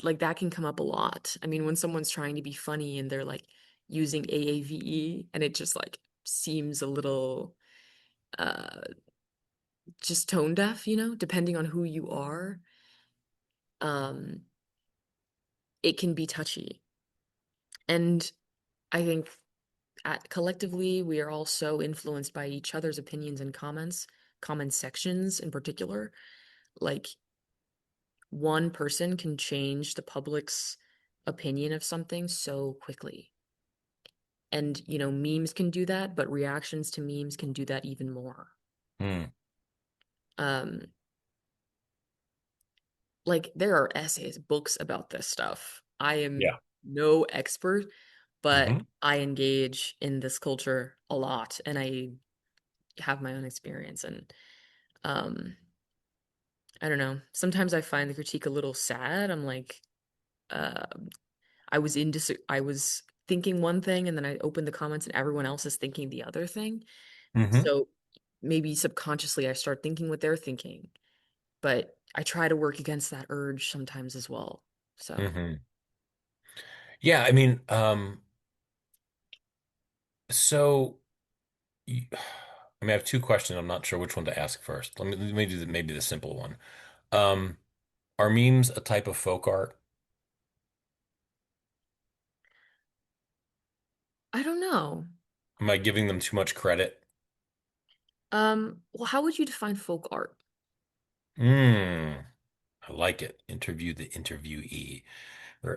like that can come up a lot. I mean, when someone's trying to be funny and they're like using AAVE and it just like seems a little uh just tone deaf, depending on who you are, um, it can be touchy. And I think collectively we are all so influenced by each other's opinions and comments, comment sections in particular. Like one person can change the public's opinion of something so quickly. And, memes can do that, but reactions to memes can do that even more. Mm. Um, like there are essays, books about this stuff. I am Yeah. no expert, but Mm-hmm. I engage in this culture a lot and I have my own experience. And um, I don't know. Sometimes I find the critique a little sad. I'm like, uh, I was thinking one thing and then I open the comments and everyone else is thinking the other thing. Mm-hmm. So maybe subconsciously I start thinking what they're thinking, but I try to work against that urge sometimes as well. So, Mm-hmm. Yeah, I mean, so y- I mean, I have two questions. I'm not sure which one to ask first. Let me do maybe the simple one. Um, are memes a type of folk art? I don't know. Am I giving them too much credit? Well, how would you define folk art? Mm, I like it. Interview the interviewee, or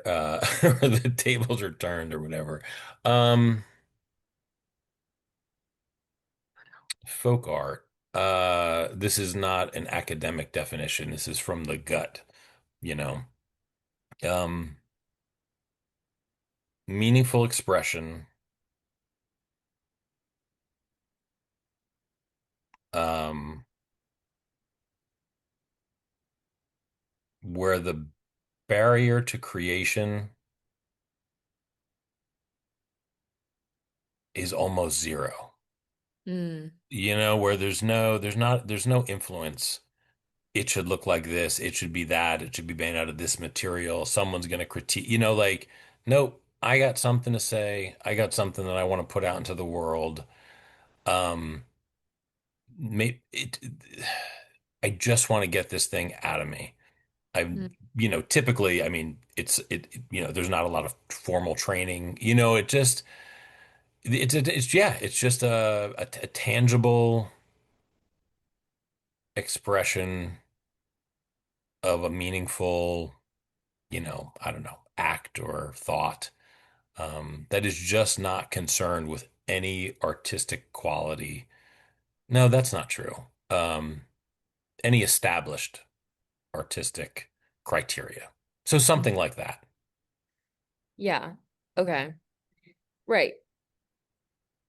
or the tables are turned, or whatever. Um, Folk art. This is not an academic definition. This is from the gut, you know. Um, Meaningful expression, um, where the barrier to creation is almost zero. Mm, Where there's no influence. It should look like this. It should be that. It should be made out of this material. Someone's going to critique, like, nope, I got something to say. I got something that I want to put out into the world. Um, I just want to get this thing out of me. I, mm, typically, I mean, there's not a lot of formal training. It's just a tangible expression of a meaningful, I don't know, act or thought, that is just not concerned with any artistic quality. No, that's not true. Any established artistic criteria. So mm. something like that. Yeah. Okay. Right.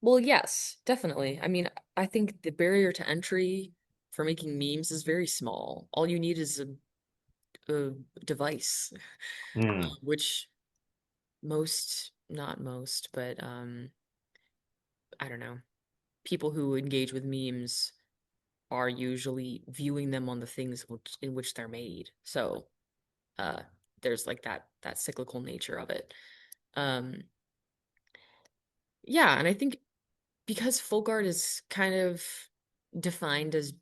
Well, yes, definitely. I mean, I think the barrier to entry for making memes is very small. All you need is a device, Mm. which not most, but I don't know. People who engage with memes are usually viewing them on the things in which they're made. So, uh, there's like that cyclical nature of it. Um, yeah, and I think because folk art is kind of defined as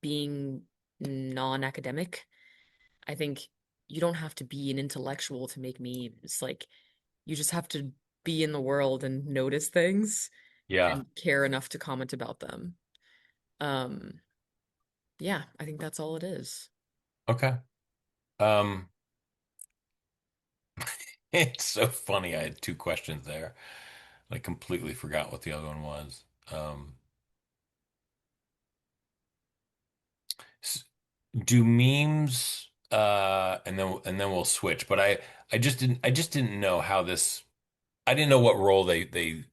being non-academic, I think you don't have to be an intellectual to make memes. Like, you just have to be in the world and notice things Yeah. and care enough to comment about them. Um, yeah, I think that's all it is. Okay. Um, it's so funny. I had two questions there. I completely forgot what the other one was. Um, s- do memes, and then we'll switch. But I just didn't know how this. I didn't know what role they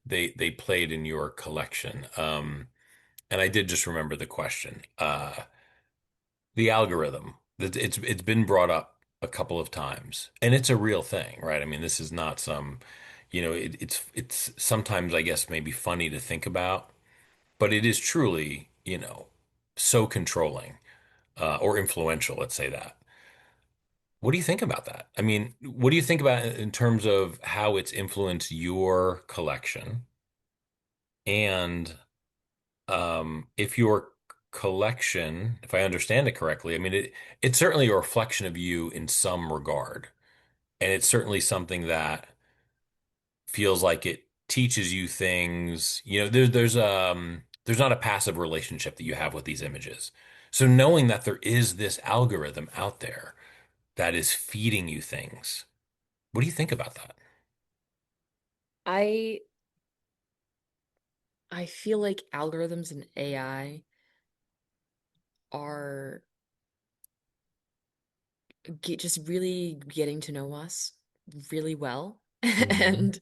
played in your collection. And I did just remember the question. The algorithm. It's been brought up a couple of times, and it's a real thing, right? I mean, this is not some, it's sometimes I guess maybe funny to think about, but it is truly, so controlling, or influential, let's say that. What do you think about that? I mean, what do you think about in terms of how it's influenced your collection? And if your collection, if I understand it correctly, I mean, it's certainly a reflection of you in some regard. And it's certainly something that feels like it teaches you things. There's not a passive relationship that you have with these images. So knowing that there is this algorithm out there that is feeding you things, what do you think about that? I I feel like algorithms and AI are just really getting to know us really well. Hmm. And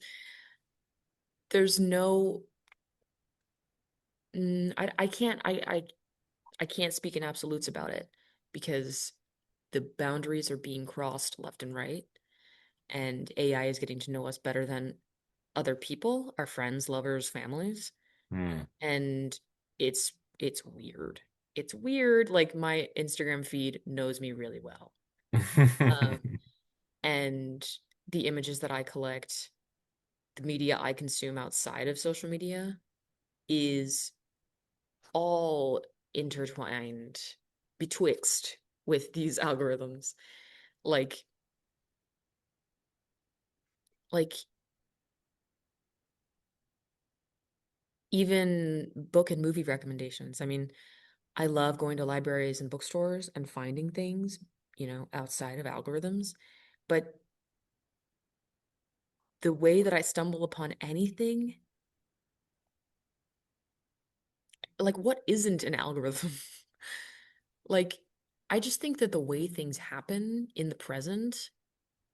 there's no I can't speak in absolutes about it because the boundaries are being crossed left and right, and AI is getting to know us better than other people, our friends, lovers, families, Hmm. and it's weird. It's weird. Like my Instagram feed knows me really well. Um, and the images that I collect, the media I consume outside of social media is all intertwined betwixt with these algorithms. Like like even book and movie recommendations. I mean, I love going to libraries and bookstores and finding things, outside of algorithms, but the way that I stumble upon anything, like what isn't an algorithm? Like I just think that the way things happen in the present,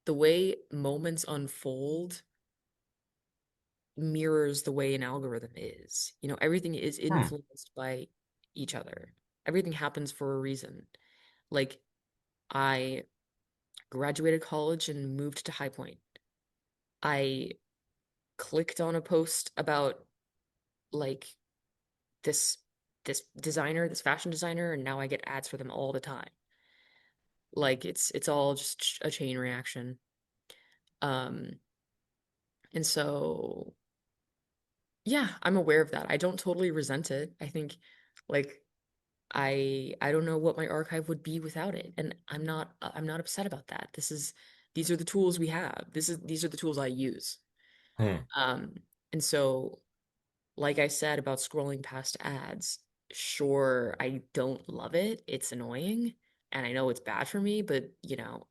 the way moments unfold mirrors the way an algorithm is. Everything is Hmm. influenced by each other. Everything happens for a reason. Like I graduated college and moved to High Point. I clicked on a post about like this this designer, this fashion designer, and now I get ads for them all the time. Like it's all just a chain reaction. Um and so yeah, I'm aware of that. I don't totally resent it. I think like I don't know what my archive would be without it, and I'm not upset about that. These are the tools we have. These are the tools I use. Hmm. Um and so like I said about scrolling past ads, sure, I don't love it. It's annoying and I know it's bad for me, but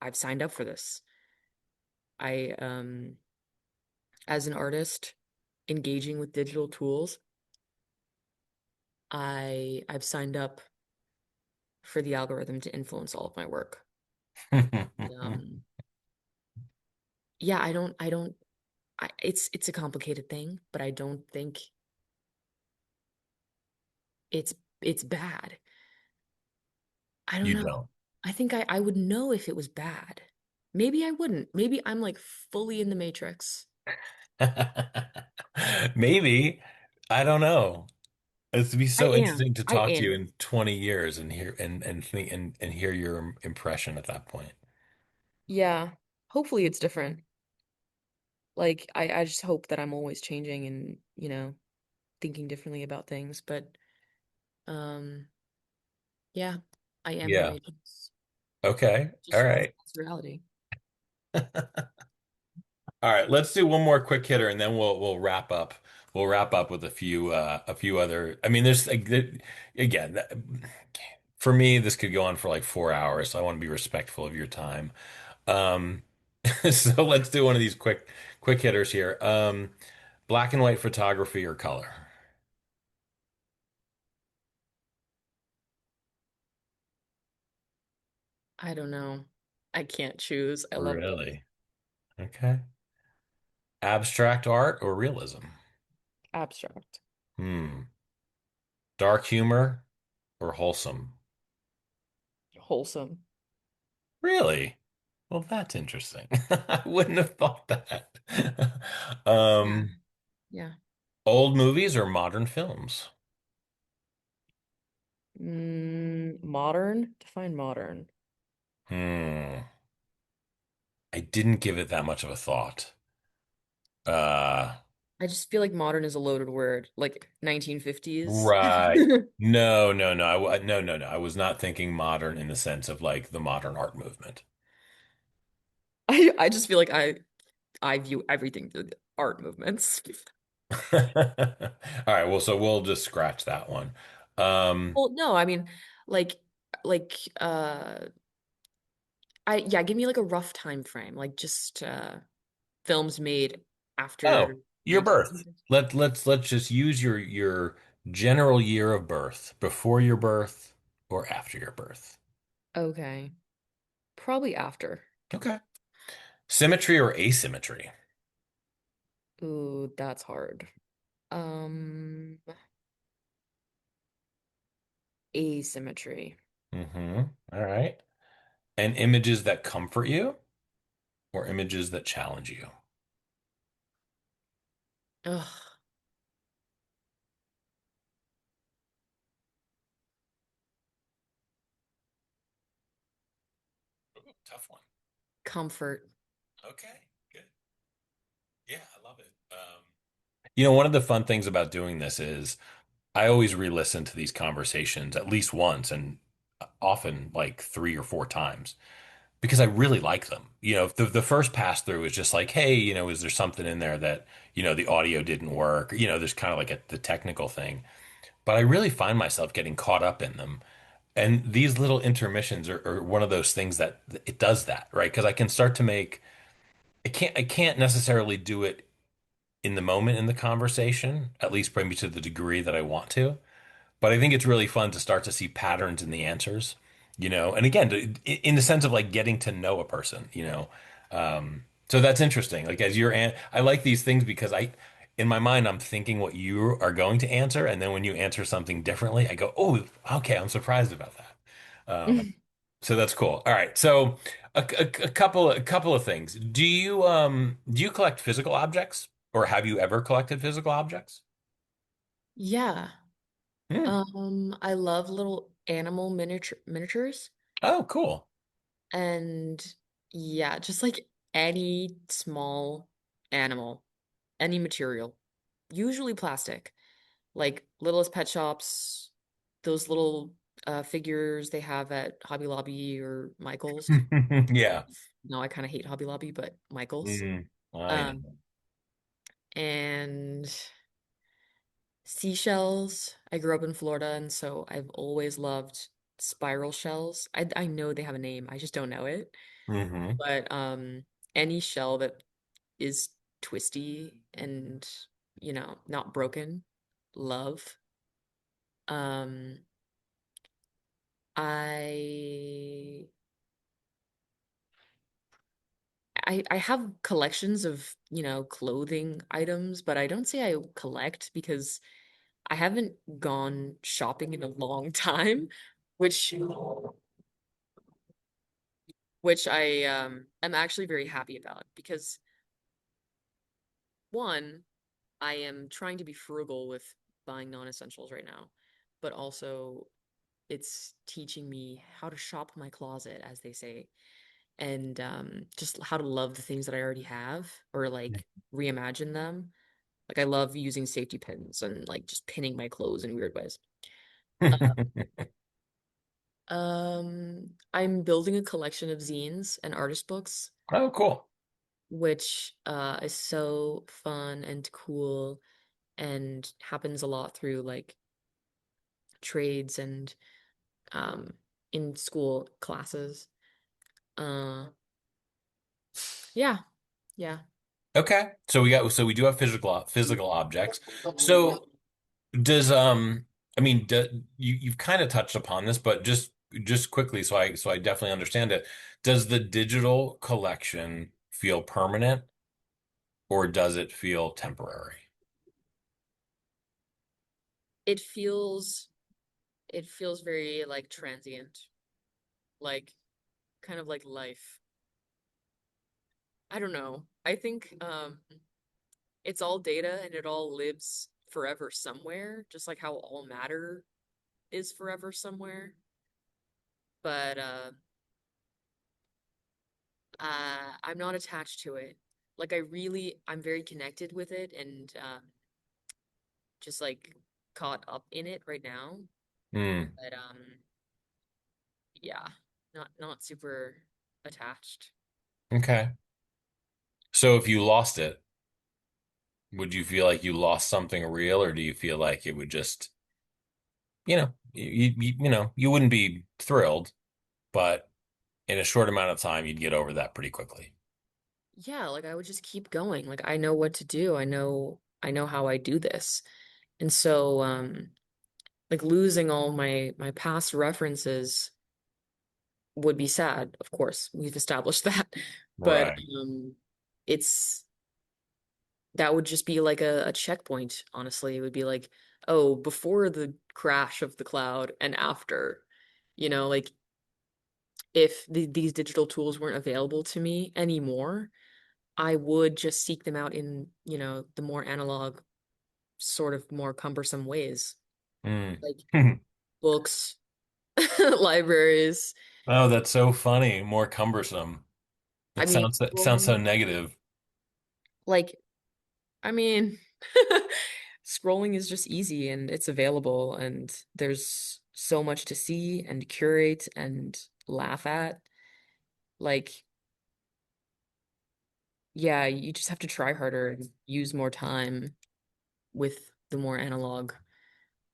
I've signed up for this. I as an artist engaging with digital tools, I've signed up for the algorithm to influence all of my work. Um yeah, it's a complicated thing, but I don't think it's it's bad. I don't You know. don't. I think I would know if it was bad. Maybe I wouldn't. Maybe I'm like fully in the Matrix. Maybe. I don't know. It's be I so am. interesting to I talk to you am. in 20 years and hear and think and hear your impression at that point. Yeah. Hopefully it's different. Like I just hope that I'm always changing and, thinking differently about things. But um yeah, I am in the Yeah. Matrix. Okay. All Just right. that's reality. All right. Let's do one more quick hitter and then we'll wrap up. We'll wrap up with a few other. I mean, there's like again, for me, this could go on for like 4 hours. So I want to be respectful of your time. Um, so let's do one of these quick hitters here. Black and white photography or color? I don't know. I can't choose. I love both. Really? Okay. Abstract art or realism? Abstract. Hmm. Dark humor or wholesome? Wholesome. Really? Well, that's interesting. I wouldn't have thought that. Yeah. Um, Yeah. old movies or modern films? Modern? Define modern. Hmm. I didn't give it that much of a thought. Uh, I just feel like modern is a loaded word, like 1950s. right. No, no, no. No, no, no. I was not thinking modern in the sense of like the modern art movement. I just feel like I view everything through the art movements. All right. Well, so we'll just scratch that one. Um, Well, no, I mean, like like I yeah, give me like a rough time frame, like just films made oh, after your birth. 1900. Let's just use your general year of birth, before your birth or after your birth. Okay. Probably after. Okay. Symmetry or asymmetry? Ooh, that's hard. Um, Asymmetry. Mm-hmm. All right. And images that comfort you or images that challenge you? Ugh, Ooh, tough one. comfort. Okay, good. Yeah, I love it. You know, one of the fun things about doing this is I always re-listen to these conversations at least once and often like three or four times because I really like them. You know, if the first pass through is just like, hey, you know, is there something in there that, you know, the audio didn't work? You know, there's kind of like the technical thing. But I really find myself getting caught up in them. And these little intermissions are one of those things that it does that, right? Because I can start to make I can't necessarily do it in the moment in the conversation, at least maybe to the degree that I want to. But I think it's really fun to start to see patterns in the answers, you know, and again, in the sense of like getting to know a person, you know. So that's interesting. Like as I like these things because in my mind, I'm thinking what you are going to answer, and then when you answer something differently, I go, oh, okay, I'm surprised about that. So that's cool. All right, so a couple of things. Do you collect physical objects, or have you ever collected physical objects? Yeah. Hmm. I love little animal miniatures. Oh, cool. And yeah, just like any small animal, any material, usually plastic, like littlest pet shops, those little figures they have at Hobby Lobby or Michael's. Yeah. No, I kind of hate Hobby Lobby, but Michael's. I know. Um, and seashells. I grew up in Florida, and so I've always loved spiral shells. I know they have a name, I just don't know it. Hmm. But any shell that is twisty and, not broken, love. Um, I I have collections of, clothing items, but I don't say I collect because I haven't gone shopping in a long time, which I am actually very happy about because one, I am trying to be frugal with buying non-essentials right now, but also it's teaching me how to shop my closet, as they say, and just how to love the things that I already have or like reimagine them. Like I love using safety pins and like just pinning my clothes in weird ways. I'm building a collection of zines and artist books, Oh, cool. which is so fun and cool and happens a lot through like trades and um in school classes. Uh yeah, yeah. Okay. So we do have physical objects. So does I mean you've kind of touched upon this, but just quickly so I definitely understand it. Does the digital collection feel permanent or does it feel temporary? It feels it feels very like transient, like kind of like life. I don't know. I think it's all data and it all lives forever somewhere, just like how all matter is forever somewhere. But I'm not attached to it. Like I'm very connected with it and just like caught up in it right now. Hmm. But yeah, not super attached. Okay. So if you lost it, would you feel like you lost something real, or do you feel like it would just, you wouldn't be thrilled, but in a short amount of time, you'd get over that pretty quickly. Yeah, like I would just keep going. Like I know what to do. I know how I do this. And so like losing all my past references would be sad, of course. We've established that. But Right. it's that would just be like a checkpoint, honestly. It would be like, oh, before the crash of the cloud and after, like if these digital tools weren't available to me anymore, I would just seek them out in, the more analog, sort of more cumbersome ways, Mm. like books, libraries. Oh, that's so funny. More cumbersome. I mean, It sounds so scrolling, negative. like, I mean, scrolling is just easy and it's available, and there's so much to see and curate and laugh at. Like, yeah, you just have to try harder and use more time with the more analog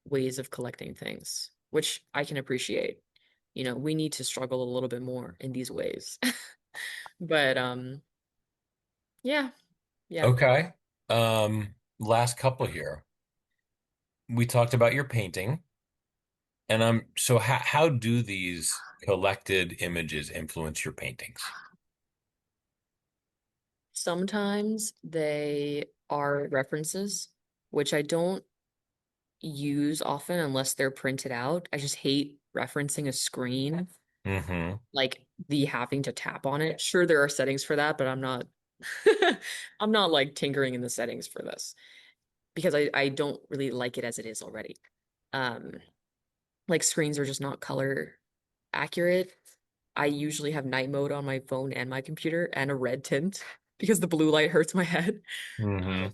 ways of collecting things, which I can appreciate. We need to struggle a little bit more in these ways. But yeah, yeah. Okay. Last couple here. We talked about your painting, and so how do these collected images influence your paintings? Sometimes they are references, which I don't use often unless they're printed out. I just hate referencing a screen, Mm-hmm. like the having to tap on it. Sure, there are settings for that, but I'm not I'm not like tinkering in the settings for this because I don't really like it as it is already. Um, like screens are just not color accurate. I usually have night mode on my phone and my computer and a red tint because the blue light hurts my head. Mm-hmm.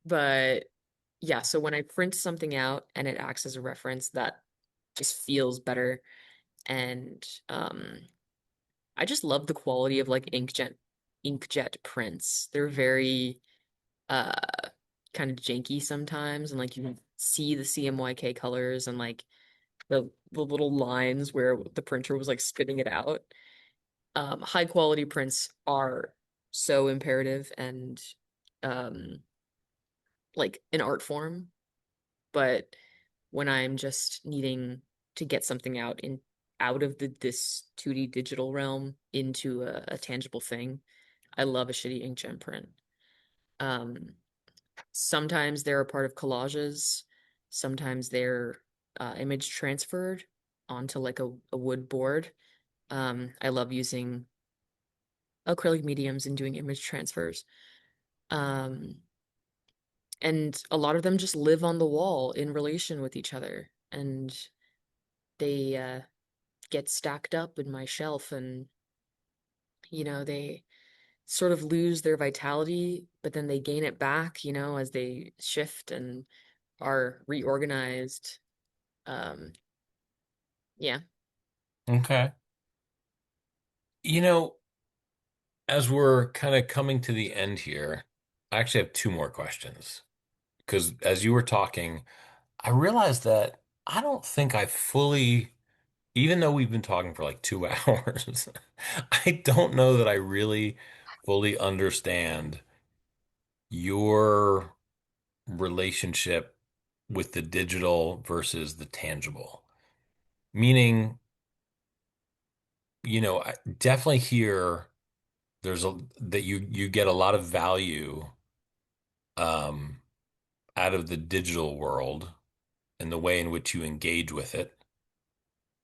But yeah, so when I print something out and it acts as a reference, that just feels better. And I just love the quality of like inkjet prints. They're very uh kind of janky sometimes, and like you can see the CMYK colors and like the little lines where the printer was like spitting it out. High quality prints are so imperative and um like an art form, but when I'm just needing to get something out of this 2D digital realm into a tangible thing, I love a shitty inkjet print. Um, Sometimes they're a part of collages, sometimes they're image transferred onto like a wood board. I love using acrylic mediums and doing image transfers. Um, and a lot of them just live on the wall in relation with each other, and they get stacked up in my shelf, and they sort of lose their vitality, but then they gain it back, as they shift and are reorganized. Um, yeah. Okay. You know, as we're kind of coming to the end here, I actually have two more questions. Because as you were talking, I realized that I don't think I fully, even though we've been talking for like 2 hours, I don't know that I really fully understand your relationship with the digital versus the tangible. Meaning, I definitely hear that you get a lot of value um out of the digital world and the way in which you engage with it.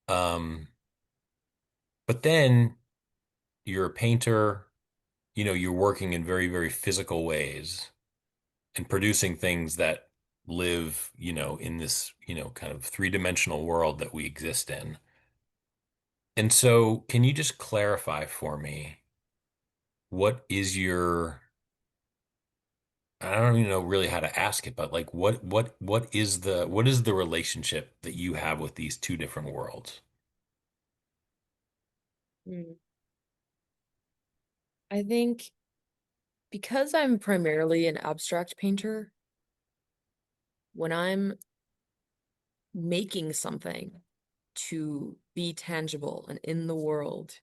Um, but then you're a painter, you're working in very, very physical ways and producing things that live, in this, kind of three-dimensional world that we exist in. And so, can you just clarify for me what is I don't even know really how to ask it, but like what is the relationship that you have with these two different worlds? Mm. I think because I'm primarily an abstract painter, when I'm making something to be tangible and in the world,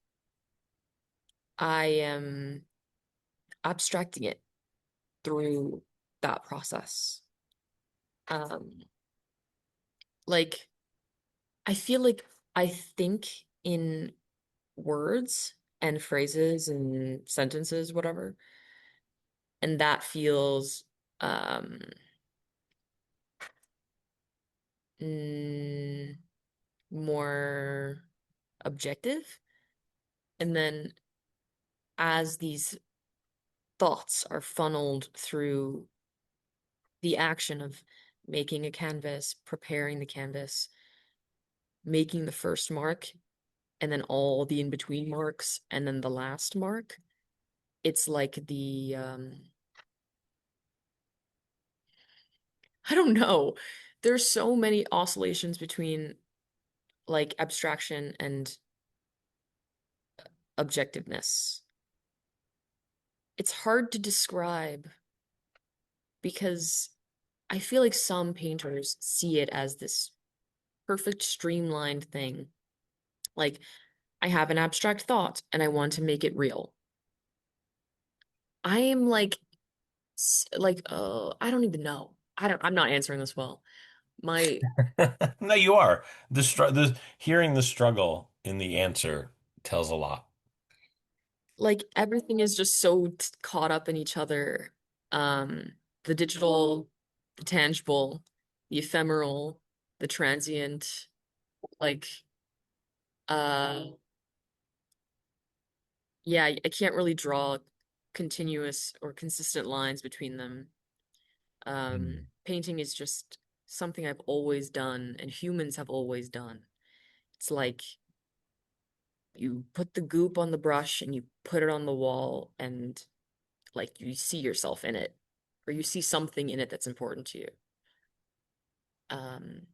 I am abstracting it through that process. Um, like I feel like I think in words and phrases and sentences, whatever, and that feels um mm, more objective. And then as these thoughts are funneled through the action of making a canvas, preparing the canvas, making the first mark, and then all the in-between marks, and then the last mark. It's like I don't know. There's so many oscillations between like abstraction and objectiveness. It's hard to describe because I feel like some painters see it as this perfect streamlined thing. Like, I have an abstract thought and I want to make it real. I am like, I don't even know. I'm not answering this well. My, No, you are. The hearing the struggle in the answer tells a lot. like, everything is just so caught up in each other. The digital, the tangible, the ephemeral, the transient, like, uh, yeah, I can't really draw continuous or consistent lines between them. Mm. Painting is just something I've always done and humans have always done. It's like you put the goop on the brush and you put it on the wall and like you see yourself in it or you see something in it that's important to you. Um,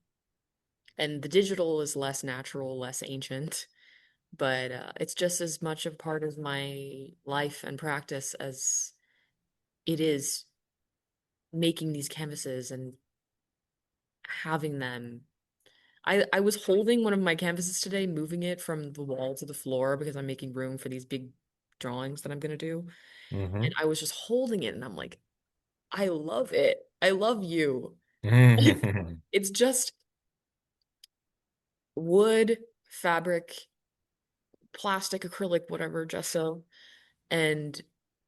and the digital is less natural, less ancient, but it's just as much a part of my life and practice as it is making these canvases and having them. I was holding one of my canvases today, moving it from the wall to the floor because I'm making room for these big drawings that I'm gonna do. And Hmm. I was just holding it and I'm like, I love it. I love you. Hmm. It's just wood, fabric, plastic, acrylic, whatever, gesso, and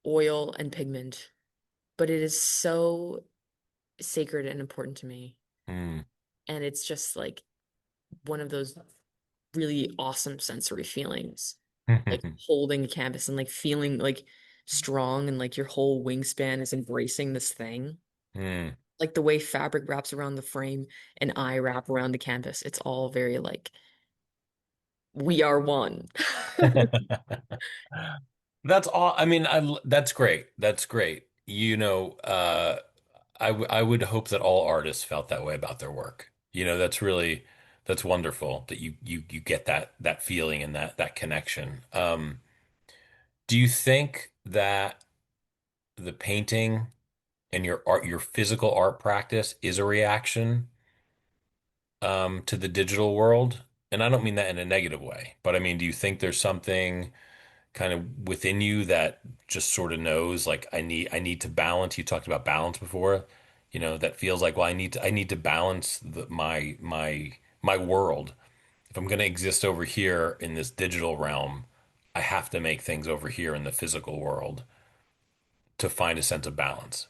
oil and pigment. But it is so sacred and important to me. And it's just like one of those really awesome sensory feelings. Like holding a canvas and like feeling like strong and like your whole wingspan is embracing this thing. Mm. Like the way fabric wraps around the frame and I wrap around the canvas. It's all very like we are one. That's all. I mean, that's great. That's great. I would hope that all artists felt that way about their work. That's wonderful that you get that feeling and that connection. Do you think that the painting and your physical art practice is a reaction to the digital world? And I don't mean that in a negative way, but I mean, do you think there's something kind of within you that just sort of knows like I need to balance. You talked about balance before, that feels like, well, I need to balance my world. If I'm going to exist over here in this digital realm, I have to make things over here in the physical world to find a sense of balance.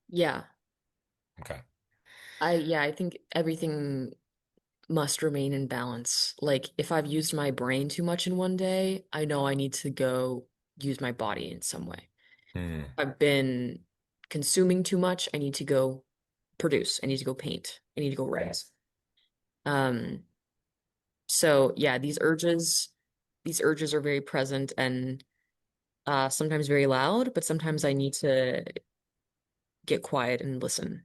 Yeah. Okay. I think everything must remain in balance. Like if I've used my brain too much in one day, I know I need to go use my body in some way. Hmm. If I've been consuming too much, I need to go produce. I need to go paint. I need to go write. Um, so yeah, these urges are very present and sometimes very loud, but sometimes I need to get quiet and listen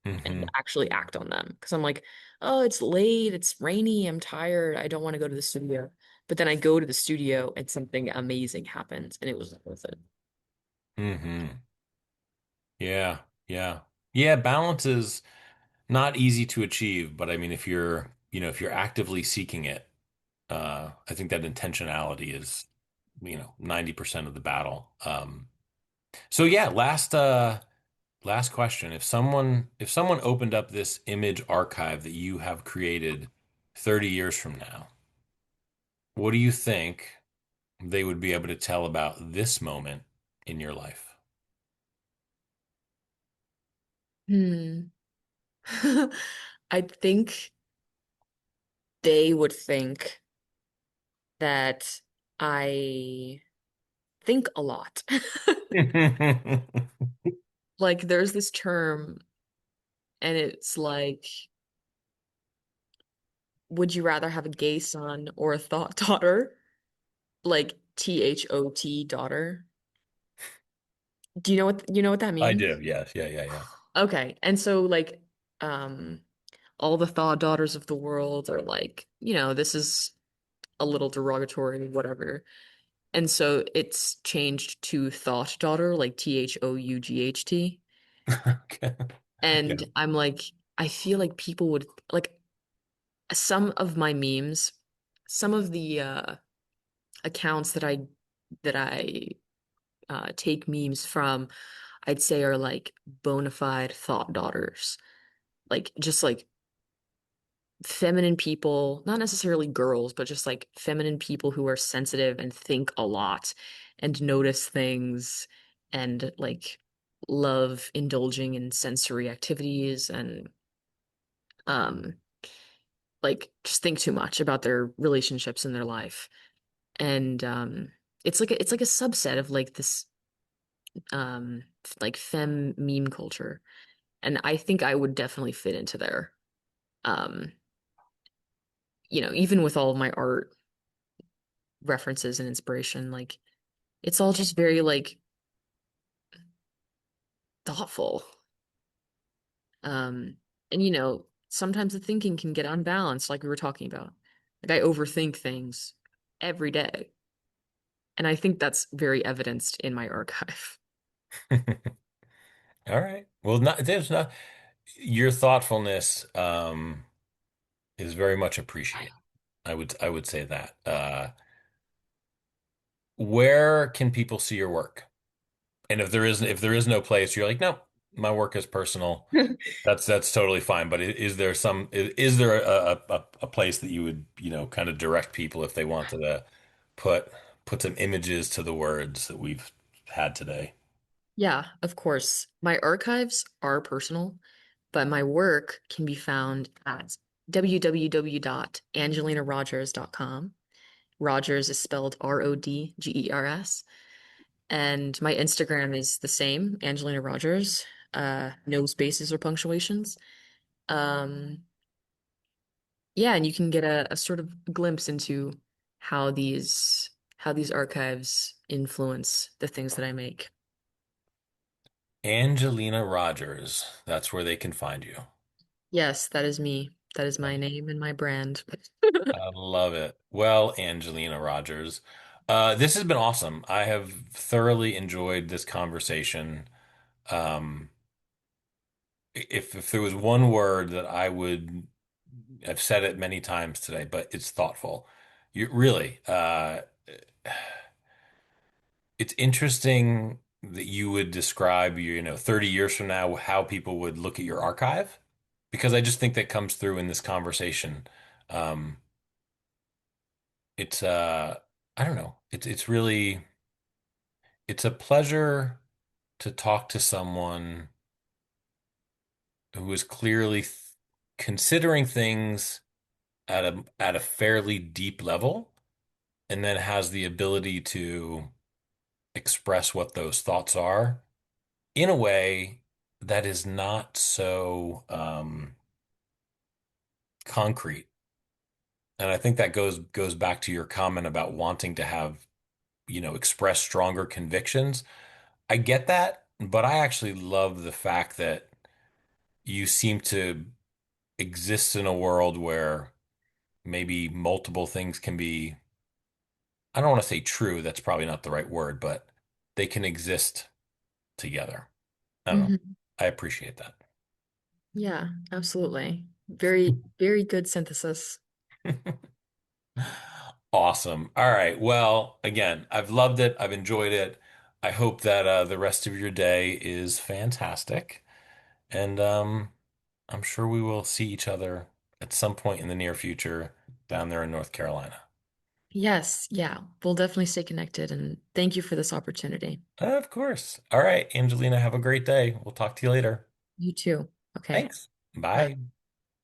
and Hmm. actually act on them. Because I'm like, oh, it's late, it's rainy, I'm tired, I don't want to go to the studio. But then I go to the studio and something amazing happens and it was worth it. Hmm. Yeah. Yeah. Yeah. Balance is not easy to achieve, but I mean, if you're actively seeking it, I think that intentionality is, 90% of the battle. So yeah, last question. If someone opened up this image archive that you have created 30 years from now, what do you think they would be able to tell about this moment in your life? Hmm. I think they would think that I think a lot. Like there's this term and it's like, would you rather have a gay son or a thought daughter? Like THOT daughter. Do you know what that I means? do. Yes. Yeah. Yeah. Yeah. Okay. And so like um all the thought daughters of the world are like, this is a little derogatory, whatever. And so it's changed to thought daughter, like THOUGHT. Okay. Yeah. And I'm like, I feel like people would like some of my memes, some of the accounts that I take memes from, I'd say are like bona fide thought daughters. Like just like feminine people, not necessarily girls, but just like feminine people who are sensitive and think a lot and notice things and like love indulging in sensory activities and um like just think too much about their relationships in their life. And it's like a subset of like this like femme meme culture. And I think I would definitely fit into there. Um, even with all of my art references and inspiration, like it's all just very like thoughtful. Um, and sometimes the thinking can get unbalanced, like we were talking about. Like I overthink things every day. And I think that's very evidenced in my archive. All right. Well, there's not your thoughtfulness is very much appreciated. I would say that. Where can people see your work? And if there is no place, you're like, no, my work is personal. That's totally fine. But is there a place that you would, kind of direct people if they wanted to put put some images to the words that we've had today? Yeah, of course. My archives are personal, but my work can be found at www.angelinarogers.com. Rogers is spelled Rodgers. And my Instagram is the same, Angelina Rogers, no spaces or punctuations. Um, yeah, and you can get a sort of glimpse into how these archives influence the things that I make. Angelina Rogers. That's where they can find you. Yes, that is me. That is my I name and my brand. I love it. Well, Angelina Rogers, this has been awesome. I have thoroughly enjoyed this conversation. Um, if there was one word that I've said it many times today, but it's thoughtful. You really, it's interesting that you would describe 30 years from now, how people would look at your archive, because I just think that comes through in this conversation. Um, it's I don't know. It's a pleasure to talk to someone who is clearly considering things at a fairly deep level, and then has the ability to express what those thoughts are in a way that is not so concrete. And I think that goes back to your comment about wanting to have, express stronger convictions. I get that, but I actually love the fact that you seem to exist in a world where maybe multiple things can be, I don't want to say true, that's probably not the right word, but they can exist together. I don't know. Mhm. I appreciate that. Yeah, absolutely. Very, very good synthesis. Awesome. All right. Well, again, I've loved it. I've enjoyed it. I hope that the rest of your day is fantastic. And I'm sure we will see each other at some point in the near future down there in North Carolina. Yes, yeah, we'll definitely stay connected and thank you for this opportunity. Of course. All right, Angelina, have a great day. We'll talk to you later. You too. Okay, Thanks. bye. Bye.